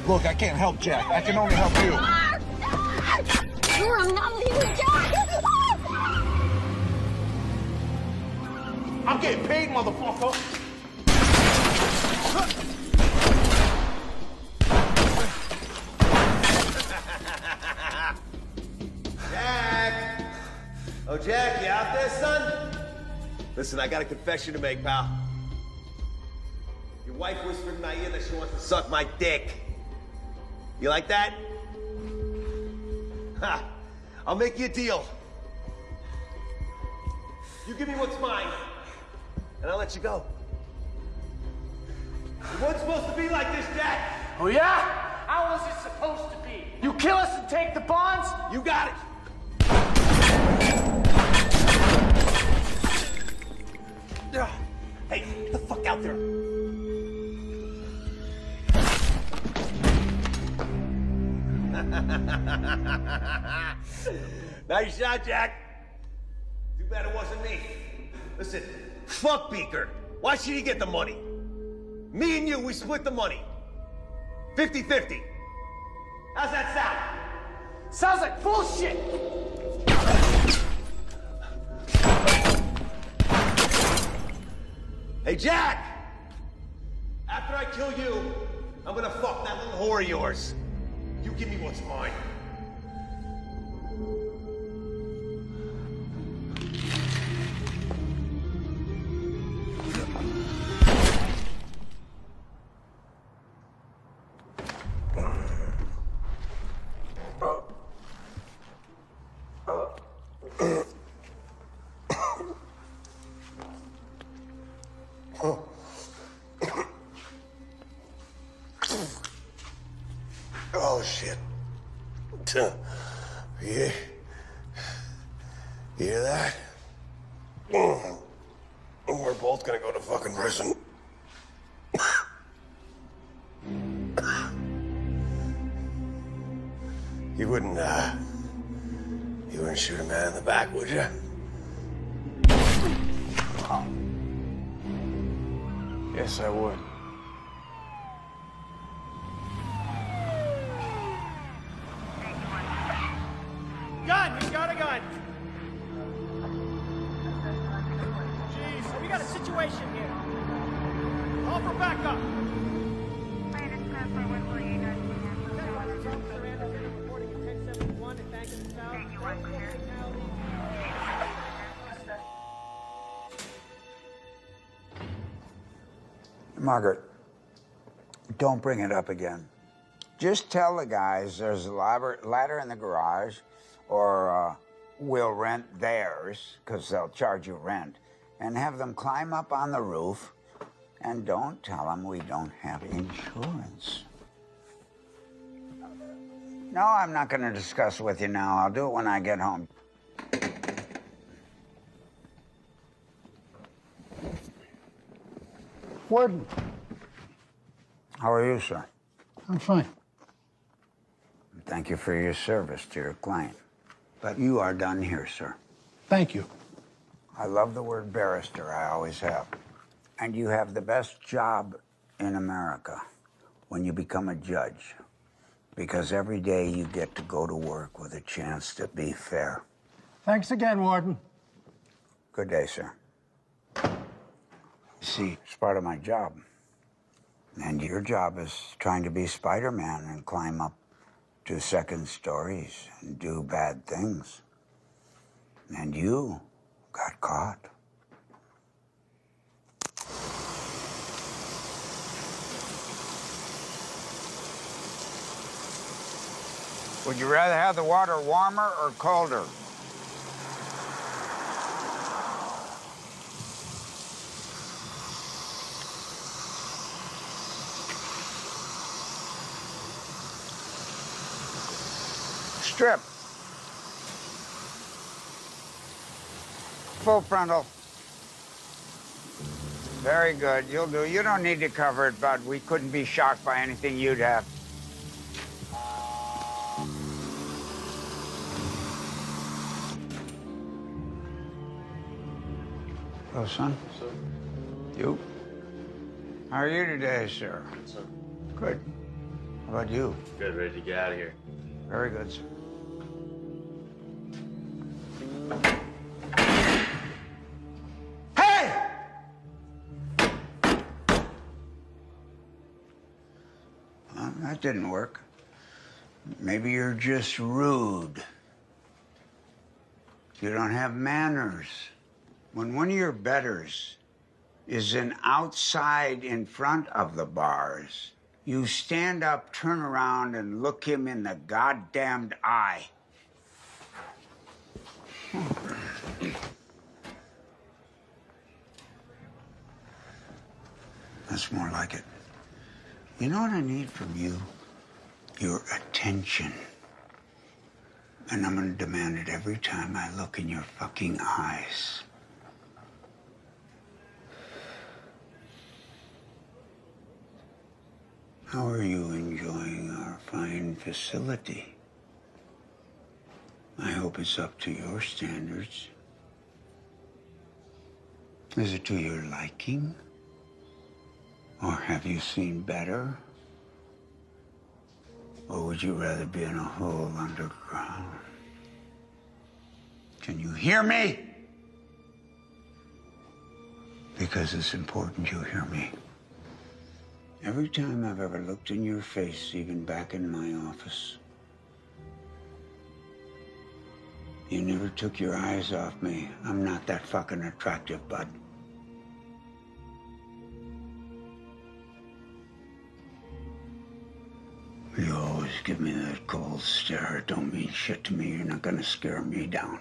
Speaker 9: Look, I can't help Jack. I can only help you.
Speaker 15: I'm not leaving Jack!
Speaker 9: I'm getting paid, motherfucker.
Speaker 18: Jack! Oh, Jack, you out there, son? Listen, I got a confession to make, pal. Your wife whispered in my ear that she wants to suck my dick. You like that? Ha! I'll make you a deal. You give me what's mine, and I'll let you go. It wasn't supposed to be like this, Jack.
Speaker 14: Oh, yeah? How was it supposed to be? You kill us and take the bonds?
Speaker 18: You got it. Hey, get the fuck out there. Nice shot, Jack. Too bad it wasn't me. Listen, fuck Beaker. Why should he get the money? Me and you, we split the money. 50-50. How's that sound?
Speaker 14: Sounds like bullshit!
Speaker 18: Hey, Jack! After I kill you, I'm gonna fuck that little whore of yours. You give me what's mine. Oh, shit. Yeah. You hear that? We're both gonna go to fucking prison. You wouldn't shoot a man in the back, would you?
Speaker 11: Yes, I would.
Speaker 14: Gun! He's got a gun! Jeez, we got a situation here. Call for backup!
Speaker 22: Margaret, don't bring it up again. Just tell the guys there's a ladder in the garage, or we'll rent theirs, because they'll charge you rent, and have them climb up on the roof, and don't tell them we don't have insurance. No, I'm not going to discuss with you now. I'll do it when I get home.
Speaker 6: Warden.
Speaker 22: How are you, sir?
Speaker 6: I'm fine.
Speaker 22: Thank you for your service to your client. But you are done here, sir.
Speaker 6: Thank you.
Speaker 22: I love the word barrister. I always have. And you have the best job in America when you become a judge. Because every day you get to go to work with a chance to be fair.
Speaker 6: Thanks again, Warden.
Speaker 22: Good day, sir. See, it's part of my job. And your job is trying to be Spider-Man and climb up to second stories and do bad things. And you got caught. Would you rather have the water warmer or colder? Strip. Full frontal. Very good. You'll do. You don't need to cover it, bud. We couldn't be shocked by anything you'd have. Hello, son.
Speaker 8: Sir.
Speaker 22: You? How are you today, sir?
Speaker 8: Good, sir.
Speaker 22: Good. How about you?
Speaker 8: Good, ready to get out of here.
Speaker 22: Very good, sir. Hey! Well, that didn't work. Maybe you're just rude. You don't have manners. When one of your betters is outside in front of the bars, you stand up, turn around, and look him in the goddamned eye. That's more like it. You know what I need from you? Your attention. And I'm gonna demand it every time I look in your fucking eyes. How are you enjoying our fine facility? I hope it's up to your standards. Is it to your liking? Or have you seen better? Or would you rather be in a hole underground? Can you hear me? Because it's important you hear me. Every time I've ever looked in your face, even back in my office, you never took your eyes off me. I'm not that fucking attractive, bud. You always give me that cold stare. It don't mean shit to me. You're not gonna scare me down.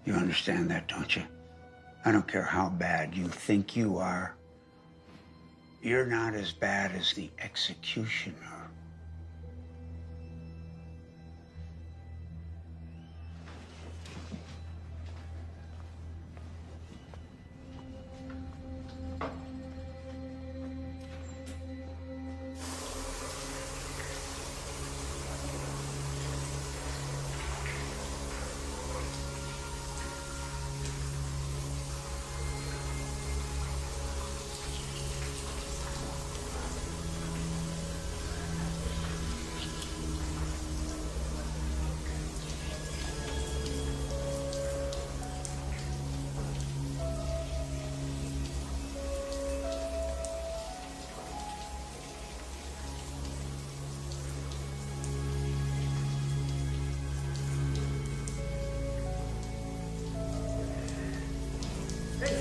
Speaker 22: You understand that, don't you? I don't care how bad you think you are. You're not as bad as the executioner.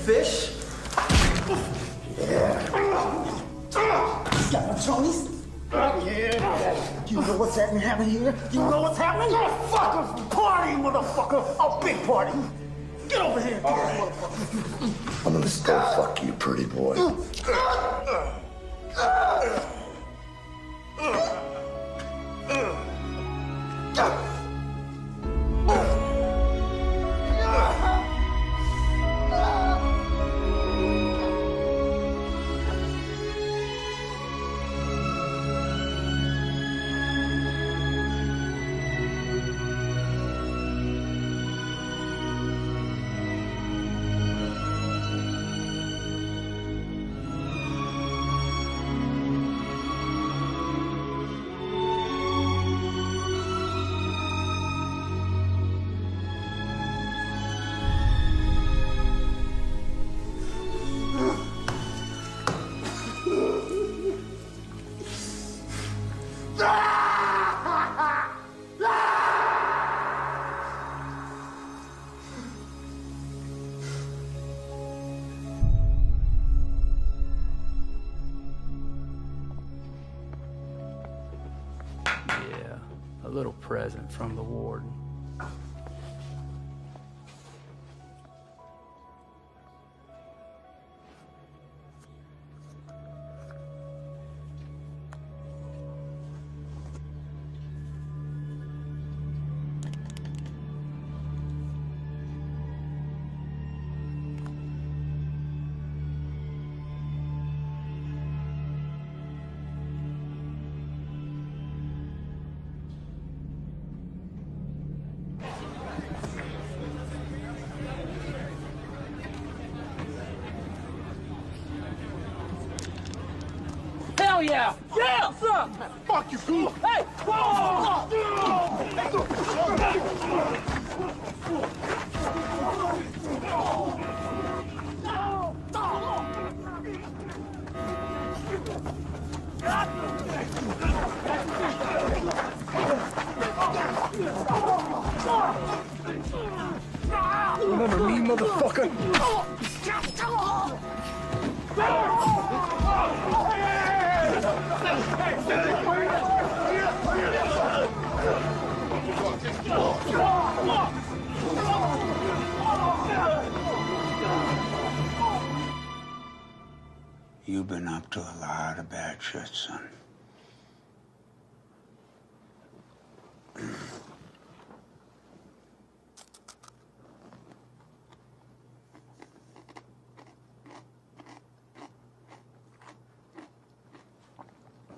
Speaker 20: Fish? Yeah. Got my Tony's? Yeah. You know what's happening here? You know what's happening? Fuck party, motherfucker! A big party! Get over here! All right.
Speaker 21: I'm gonna still fuck you, pretty boy.
Speaker 13: A little present from the warden.
Speaker 20: Hell yeah! Yeah! What's up? Fuck you, fool! Hey! Whoa! Remember me, motherfucker?
Speaker 22: You've been up to a lot of bad shit, son.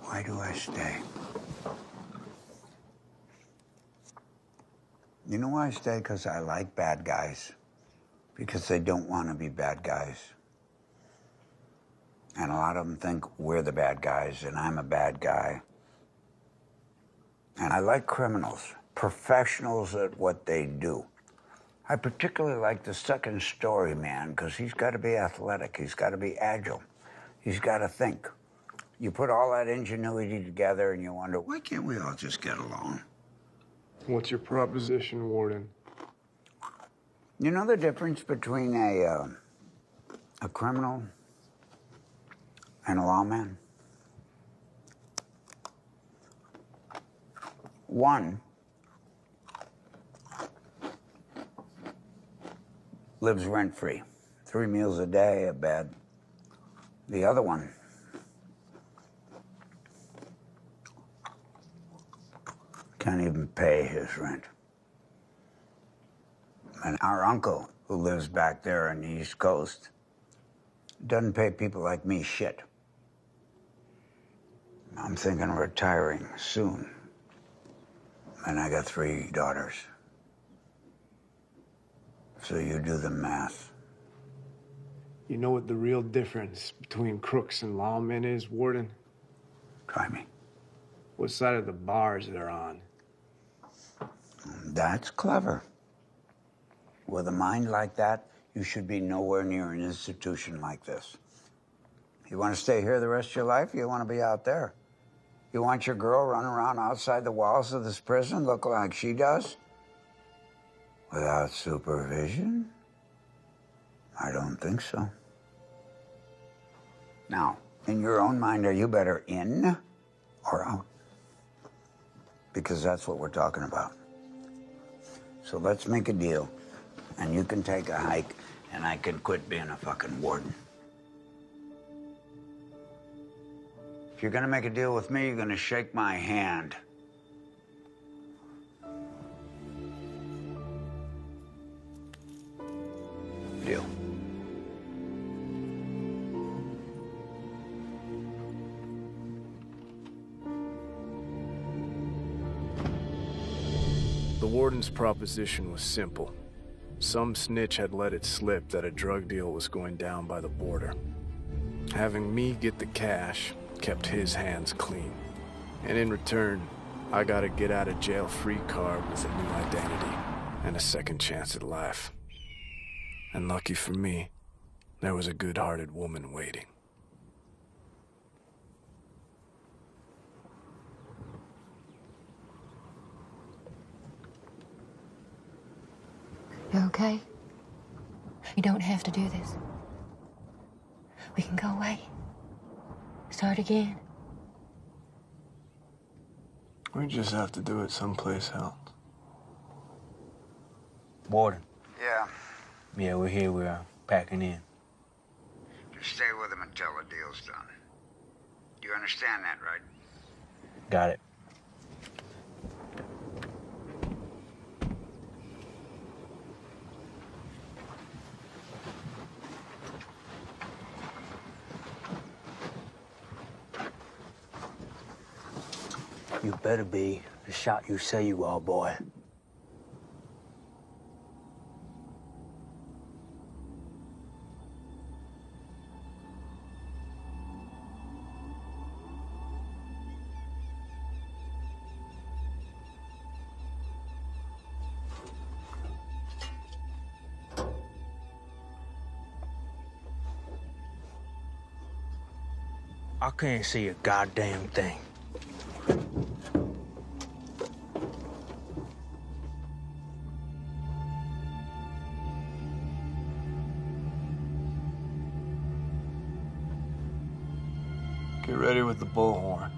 Speaker 22: Why do I stay? You know why I stay? Because I like bad guys. Because they don't want to be bad guys. And a lot of them think we're the bad guys, and I'm a bad guy. And I like criminals, professionals at what they do. I particularly like the second story man because he's got to be athletic. He's got to be agile. He's got to think. You put all that ingenuity together and you wonder, why can't we all just get along?
Speaker 11: What's your proposition, Warden?
Speaker 22: You know the difference between a criminal and a lawman? One lives rent-free, 3 meals a day, a bed. The other one can't even pay his rent. And our uncle, who lives back there on the East Coast, doesn't pay people like me shit. I'm thinking of retiring soon. And I got 3 daughters. So you do the math.
Speaker 11: You know what the real difference between crooks and lawmen is, Warden?
Speaker 22: Try me.
Speaker 11: What side of the bars they're on.
Speaker 22: That's clever. With a mind like that, you should be nowhere near an institution like this. You want to stay here the rest of your life, or you want to be out there? You want your girl running around outside the walls of this prison looking like she does? Without supervision? I don't think so. Now, in your own mind, are you better in or out? Because that's what we're talking about. So let's make a deal, and you can take a hike, and I can quit being a fucking warden. If you're gonna make a deal with me, you're gonna shake my hand. Deal.
Speaker 11: The warden's proposition was simple. Some snitch had let it slip that a drug deal was going down by the border. Having me get the cash kept his hands clean. And in return, I got a get-out-of-jail-free card with a new identity and a second chance at life. And lucky for me, there was a good-hearted woman waiting.
Speaker 5: You okay? You don't have to do this. We can go away. Start again.
Speaker 11: We just have to do it someplace else.
Speaker 19: Warden.
Speaker 22: Yeah.
Speaker 19: Yeah, we're here. We're packing in.
Speaker 22: Just stay with him until the deal's done. You understand that, right?
Speaker 19: Got it. You better be the shot you say you are, boy. I can't see a goddamn thing.
Speaker 11: Get ready with the bullhorn.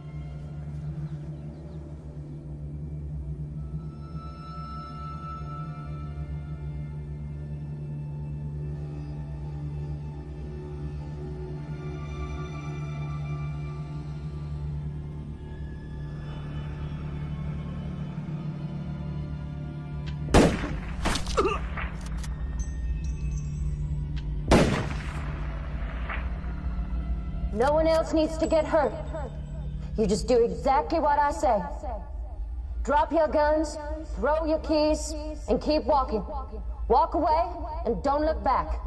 Speaker 5: No one else needs to get hurt. You just do exactly what I say. Drop your guns, throw your keys, and keep walking. Walk away and don't look back.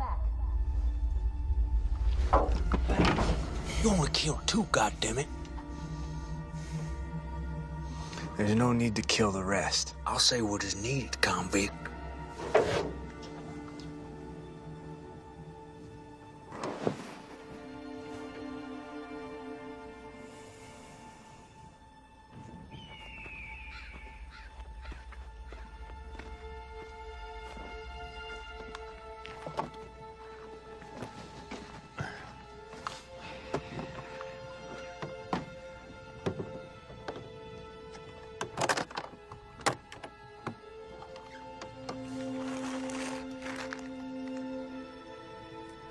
Speaker 19: You only killed 2, goddammit.
Speaker 11: There's no need to kill the rest.
Speaker 19: I'll say what is needed, convict.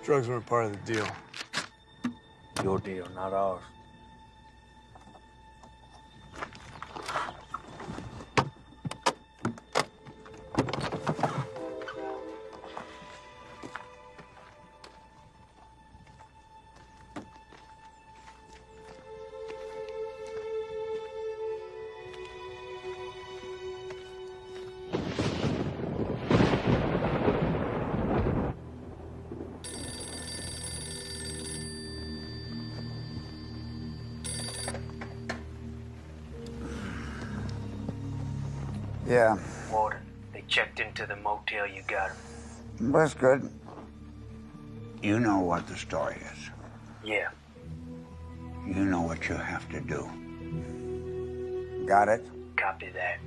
Speaker 11: Drugs weren't part of the deal.
Speaker 13: Your deal, not ours.
Speaker 22: Yeah.
Speaker 13: Warden, they checked into the motel you got him.
Speaker 22: That's good. You know what the story is.
Speaker 13: Yeah.
Speaker 22: You know what you have to do. Got it?
Speaker 13: Copy that.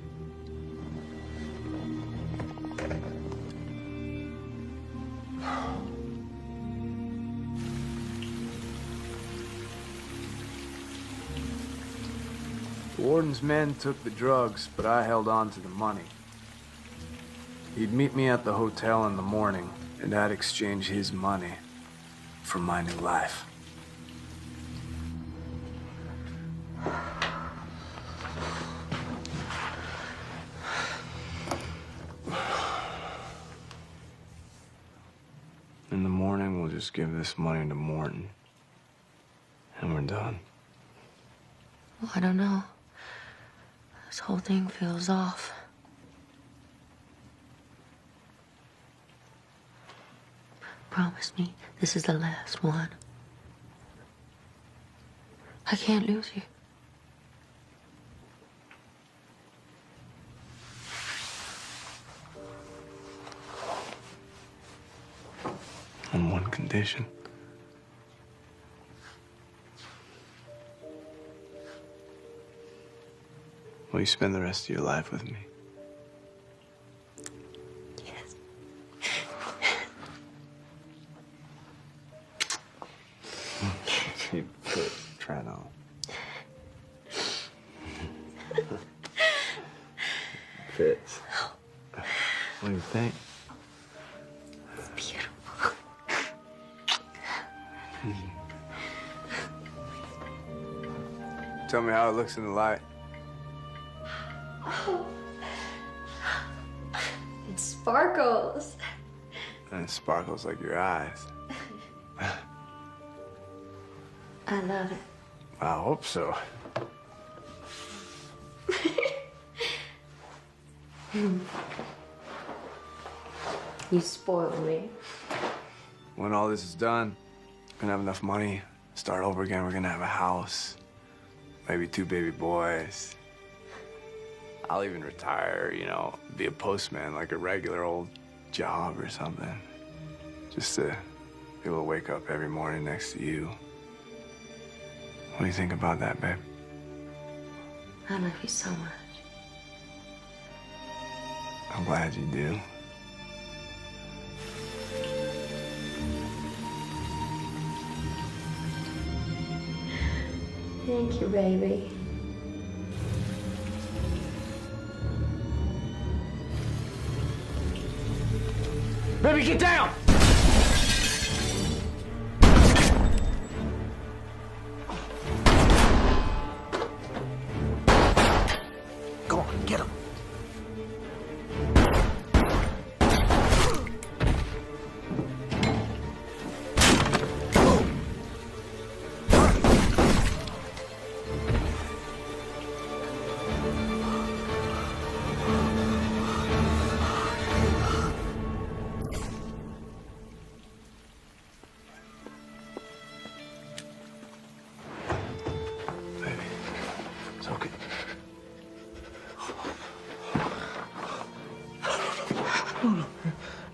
Speaker 11: The warden's men took the drugs, but I held on to the money. He'd meet me at the hotel in the morning, and I'd exchange his money for my new life. In the morning, we'll just give this money to Morton, and we're done.
Speaker 1: Well, I don't know. This whole thing feels off. Promise me this is the last one. I can't lose you.
Speaker 11: On one condition. Will you spend the rest of your life with me?
Speaker 1: Yes.
Speaker 11: You put trying on. Fits. What do you think?
Speaker 1: It's beautiful.
Speaker 11: Tell me how it looks in the light.
Speaker 1: Oh. It sparkles.
Speaker 11: And it sparkles like your eyes.
Speaker 1: I love it.
Speaker 11: I hope so.
Speaker 1: You spoiled me.
Speaker 11: When all this is done, we're gonna have enough money, start over again. We're gonna have a house, maybe 2 baby boys. I'll even retire, you know, be a postman, like a regular old job or something. Just to be able to wake up every morning next to you. What do you think about that, babe?
Speaker 1: I love you so much.
Speaker 11: I'm glad you do.
Speaker 1: Thank you, baby.
Speaker 14: Baby, get down!
Speaker 20: Go on, get him.
Speaker 11: It's okay.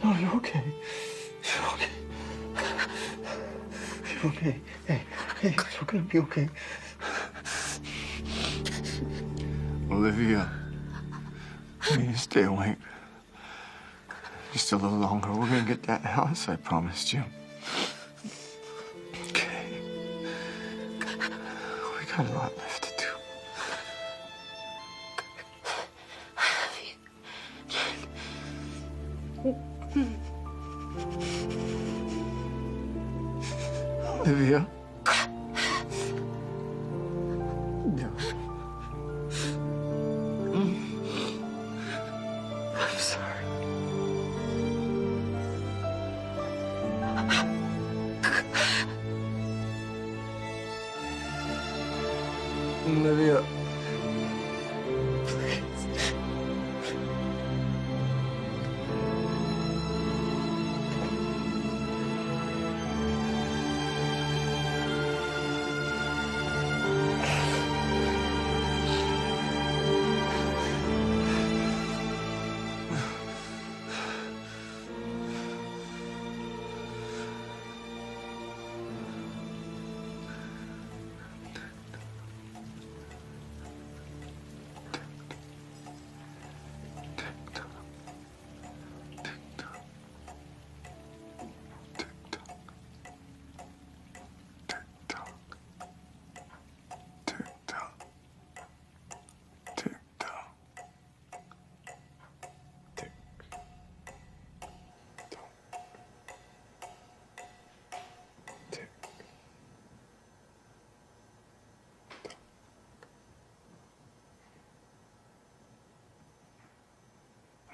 Speaker 20: No, you're okay. You're okay. You're okay. Hey, it's okay. Be okay.
Speaker 11: Olivia, you need to stay awake. Just a little longer. We're gonna get that house I promised you. Okay. We got a lot left to do. Olivia.
Speaker 1: I'm sorry.
Speaker 11: Olivia.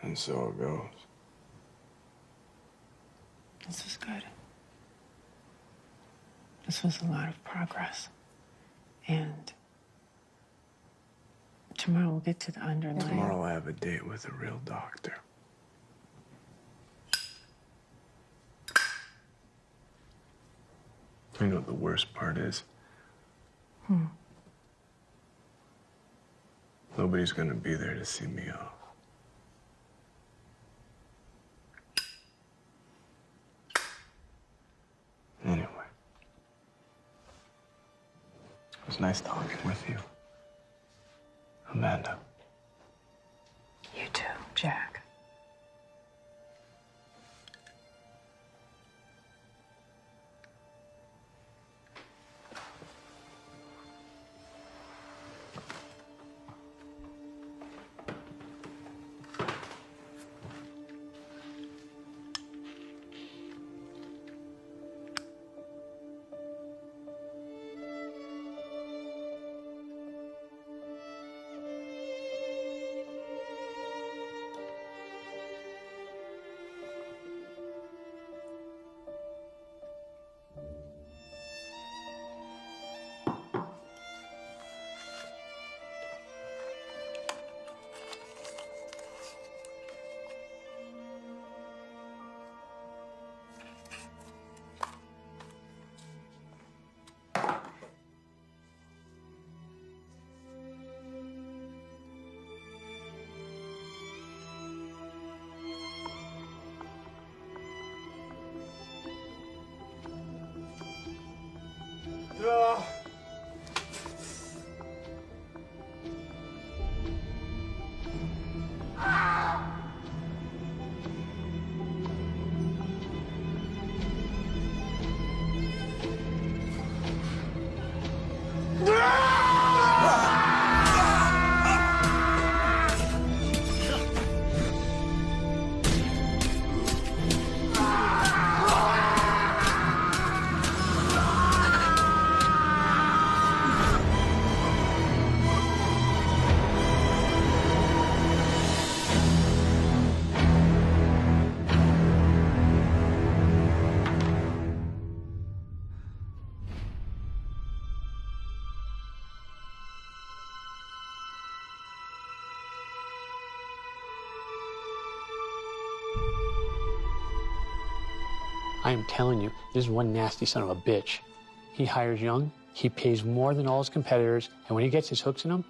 Speaker 11: And so it goes.
Speaker 1: This was good. This was a lot of progress. And tomorrow we'll get to the underlying.
Speaker 11: Tomorrow I have a date with a real doctor. You know what the worst part is? Nobody's gonna be there to see me off. Anyway. It was nice talking with you, Amanda.
Speaker 1: You too, Jack.
Speaker 2: I am telling you, this is one nasty son of a bitch. He hires young, he pays more than all his competitors, and when he gets his hooks in them,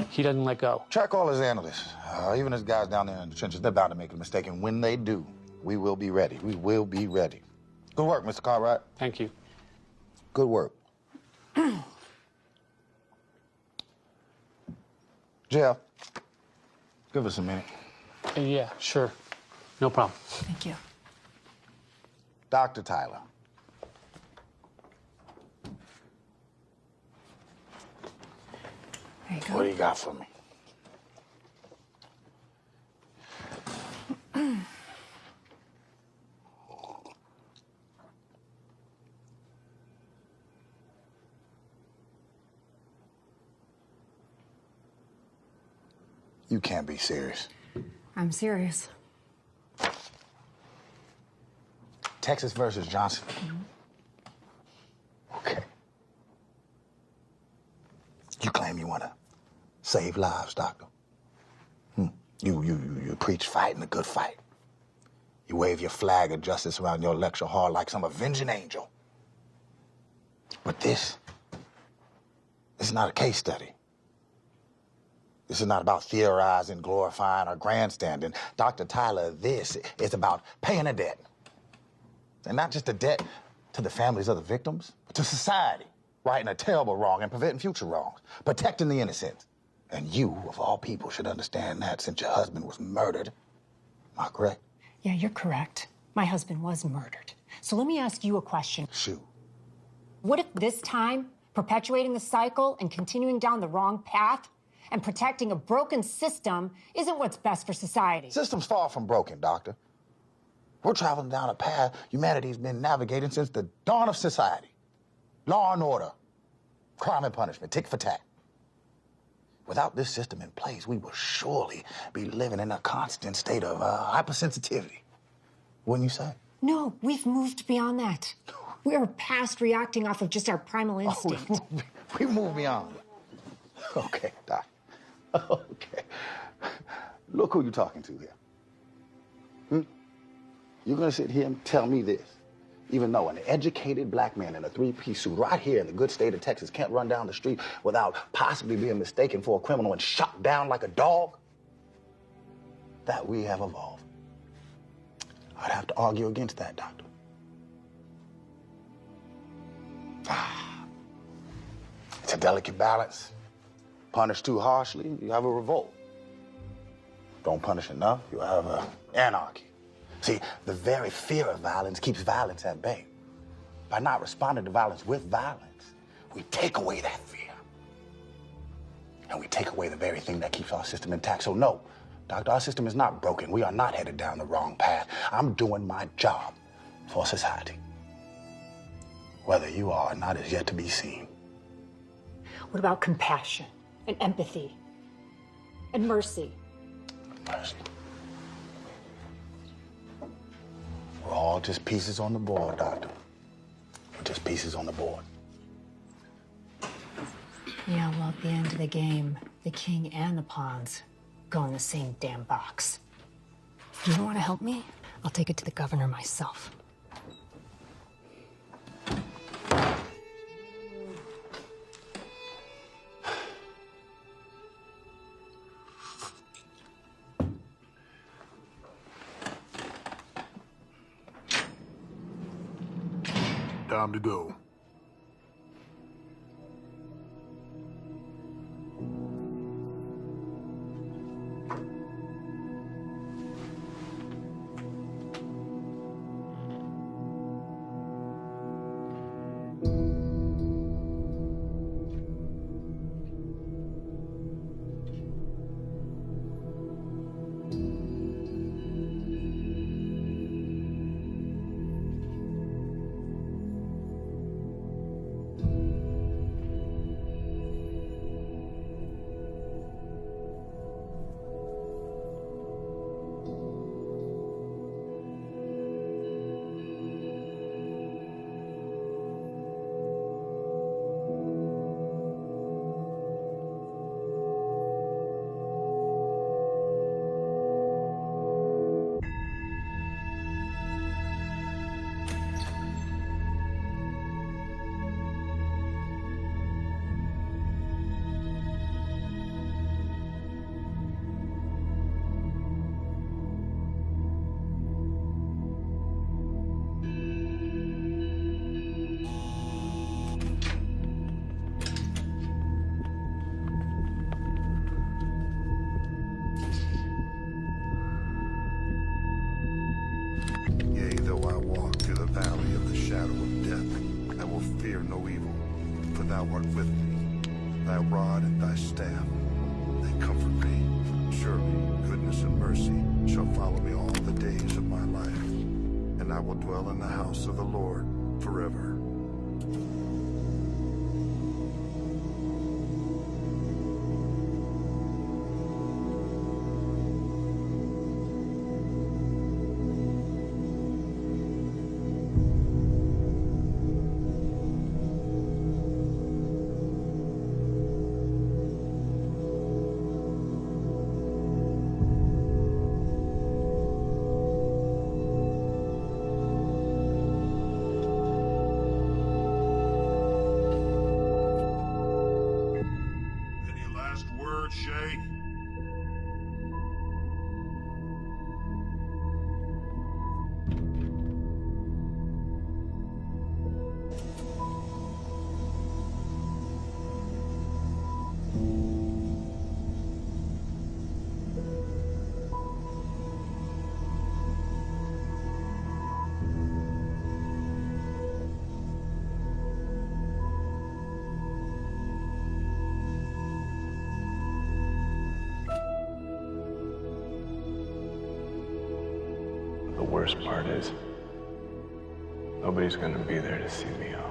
Speaker 2: he doesn't let go.
Speaker 4: Track all his analysts, even his guys down there in the trenches. They're bound to make a mistake, and when they do, we will be ready. We will be ready. Good work, Mr. Cartwright.
Speaker 2: Thank you.
Speaker 4: Good work. Jeff, give us a minute.
Speaker 2: Yeah, sure. No problem.
Speaker 1: Thank you.
Speaker 4: Dr. Tyler.
Speaker 1: There you go.
Speaker 4: What do you got for me? You can't be serious.
Speaker 10: I'm serious.
Speaker 4: Texas versus Johnson. Okay. You claim you want to save lives, doctor. You preach fighting a good fight. You wave your flag of justice around your lecture hall like some avenging angel. But this is not a case study. This is not about theorizing, glorifying, or grandstanding. Dr. Tyler, this is about paying a debt. And not just a debt to the families of the victims, but to society, righting a terrible wrong and preventing future wrongs, protecting the innocent. And you, of all people, should understand that since your husband was murdered. Am I correct?
Speaker 10: Yeah, you're correct. My husband was murdered. So let me ask you a question.
Speaker 4: Shoot.
Speaker 10: What if this time, perpetuating the cycle and continuing down the wrong path and protecting a broken system isn't what's best for society?
Speaker 4: System's far from broken, Doctor. We're traveling down a path humanity's been navigating since the dawn of society. Law and order, crime and punishment, tick for tack. Without this system in place, we will surely be living in a constant state of hypersensitivity. Wouldn't you say?
Speaker 10: No, we've moved beyond that. We are past reacting off of just our primal instinct.
Speaker 4: We moved beyond. Okay, Doc. Okay. Look who you're talking to here. You're gonna sit here and tell me this, even though an educated black man in a three-piece suit right here in the good state of Texas can't run down the street without possibly being mistaken for a criminal and shot down like a dog? That we have evolved. I'd have to argue against that, Doctor. It's a delicate balance. Punish too harshly, you have a revolt. Don't punish enough, you have anarchy. See, the very fear of violence keeps violence at bay. By not responding to violence with violence, we take away that fear. And we take away the very thing that keeps our system intact. So no, Doctor, our system is not broken. We are not headed down the wrong path. I'm doing my job for society. Whether you are or not is yet to be seen.
Speaker 10: What about compassion and empathy and mercy?
Speaker 4: Mercy. We're all just pieces on the board, Doctor. We're just pieces on the board.
Speaker 10: Yeah, well, at the end of the game, the king and the pawns go in the same damn box. You don't want to help me? I'll take it to the governor myself.
Speaker 9: Time to go.
Speaker 21: thou art with me. Thy rod and thy staff, they comfort me. Surely goodness and mercy shall follow me all the days of my life, and I will dwell in the house of the Lord forever.
Speaker 11: worst part is, nobody's gonna be there to see me off.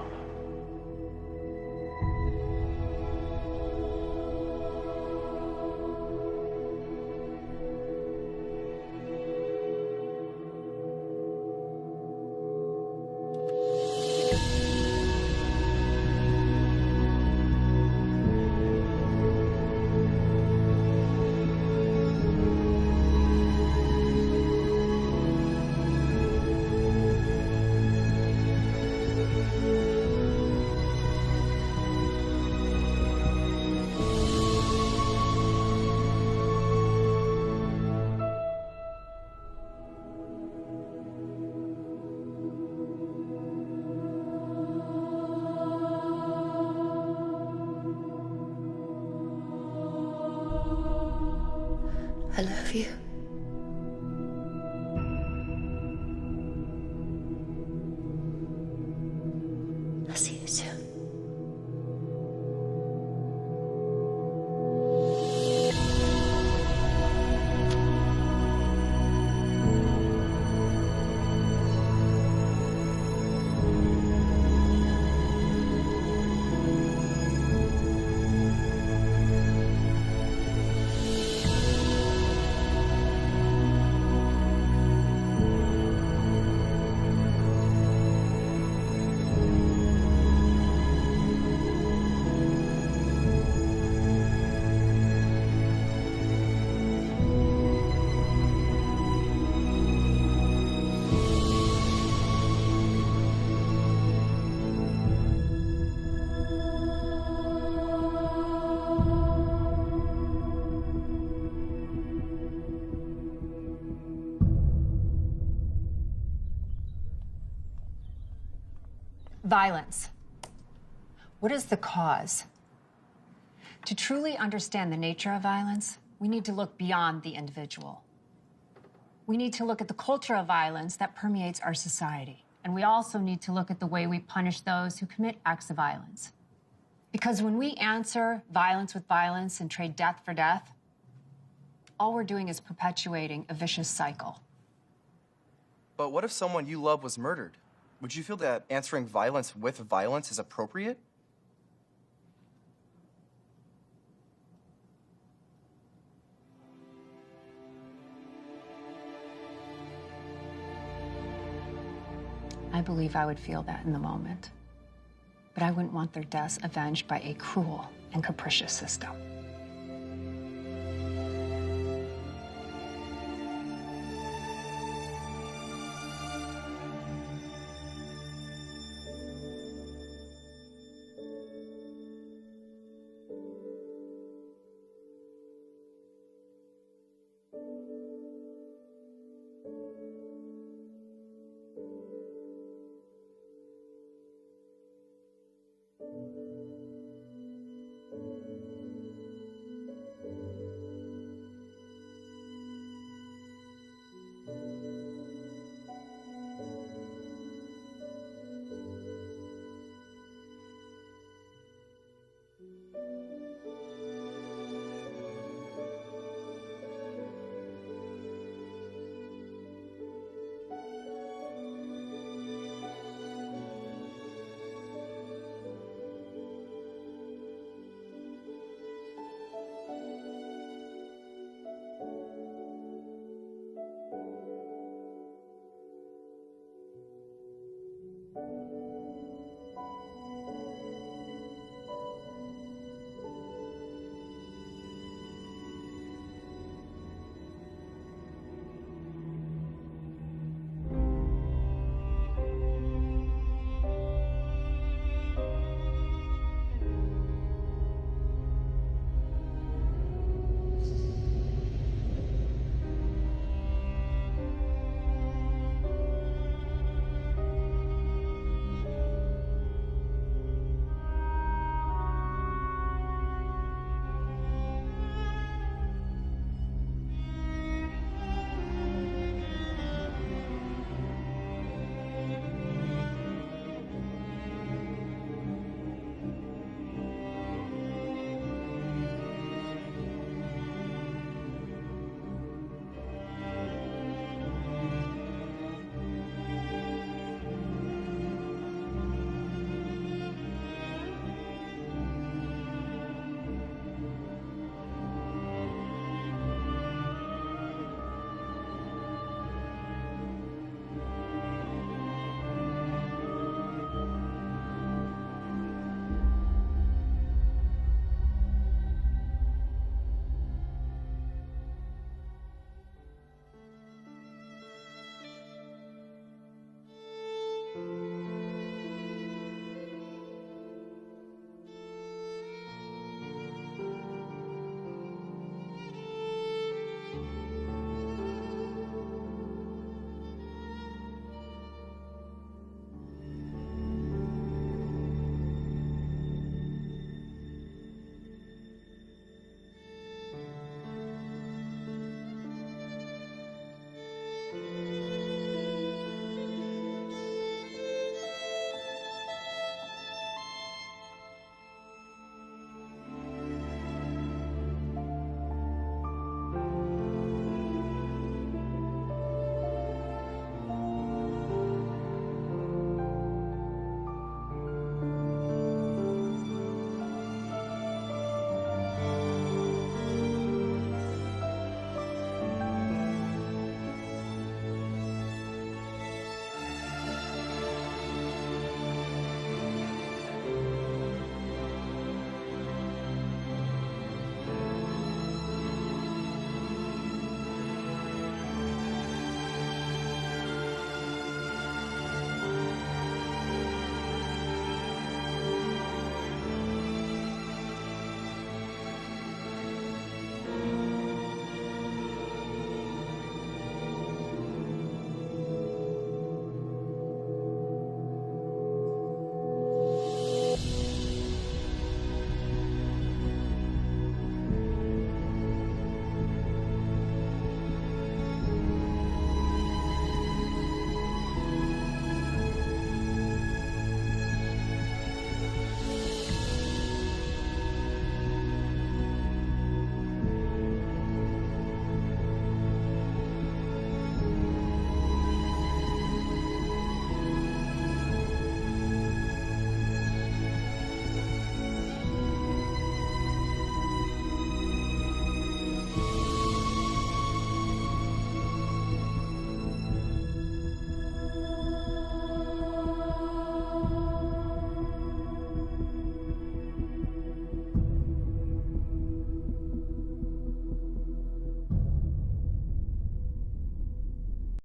Speaker 1: I love you. I'll see you soon.
Speaker 10: Violence. What is the cause? To truly understand the nature of violence, we need to look beyond the individual. We need to look at the culture of violence that permeates our society. And we also need to look at the way we punish those who commit acts of violence. Because when we answer violence with violence and trade death for death, all we're doing is perpetuating a vicious cycle.
Speaker 12: But what if someone you love was murdered? Would you feel that answering violence with violence is appropriate?
Speaker 10: I believe I would feel that in the moment. But I wouldn't want their deaths avenged by a cruel and capricious system.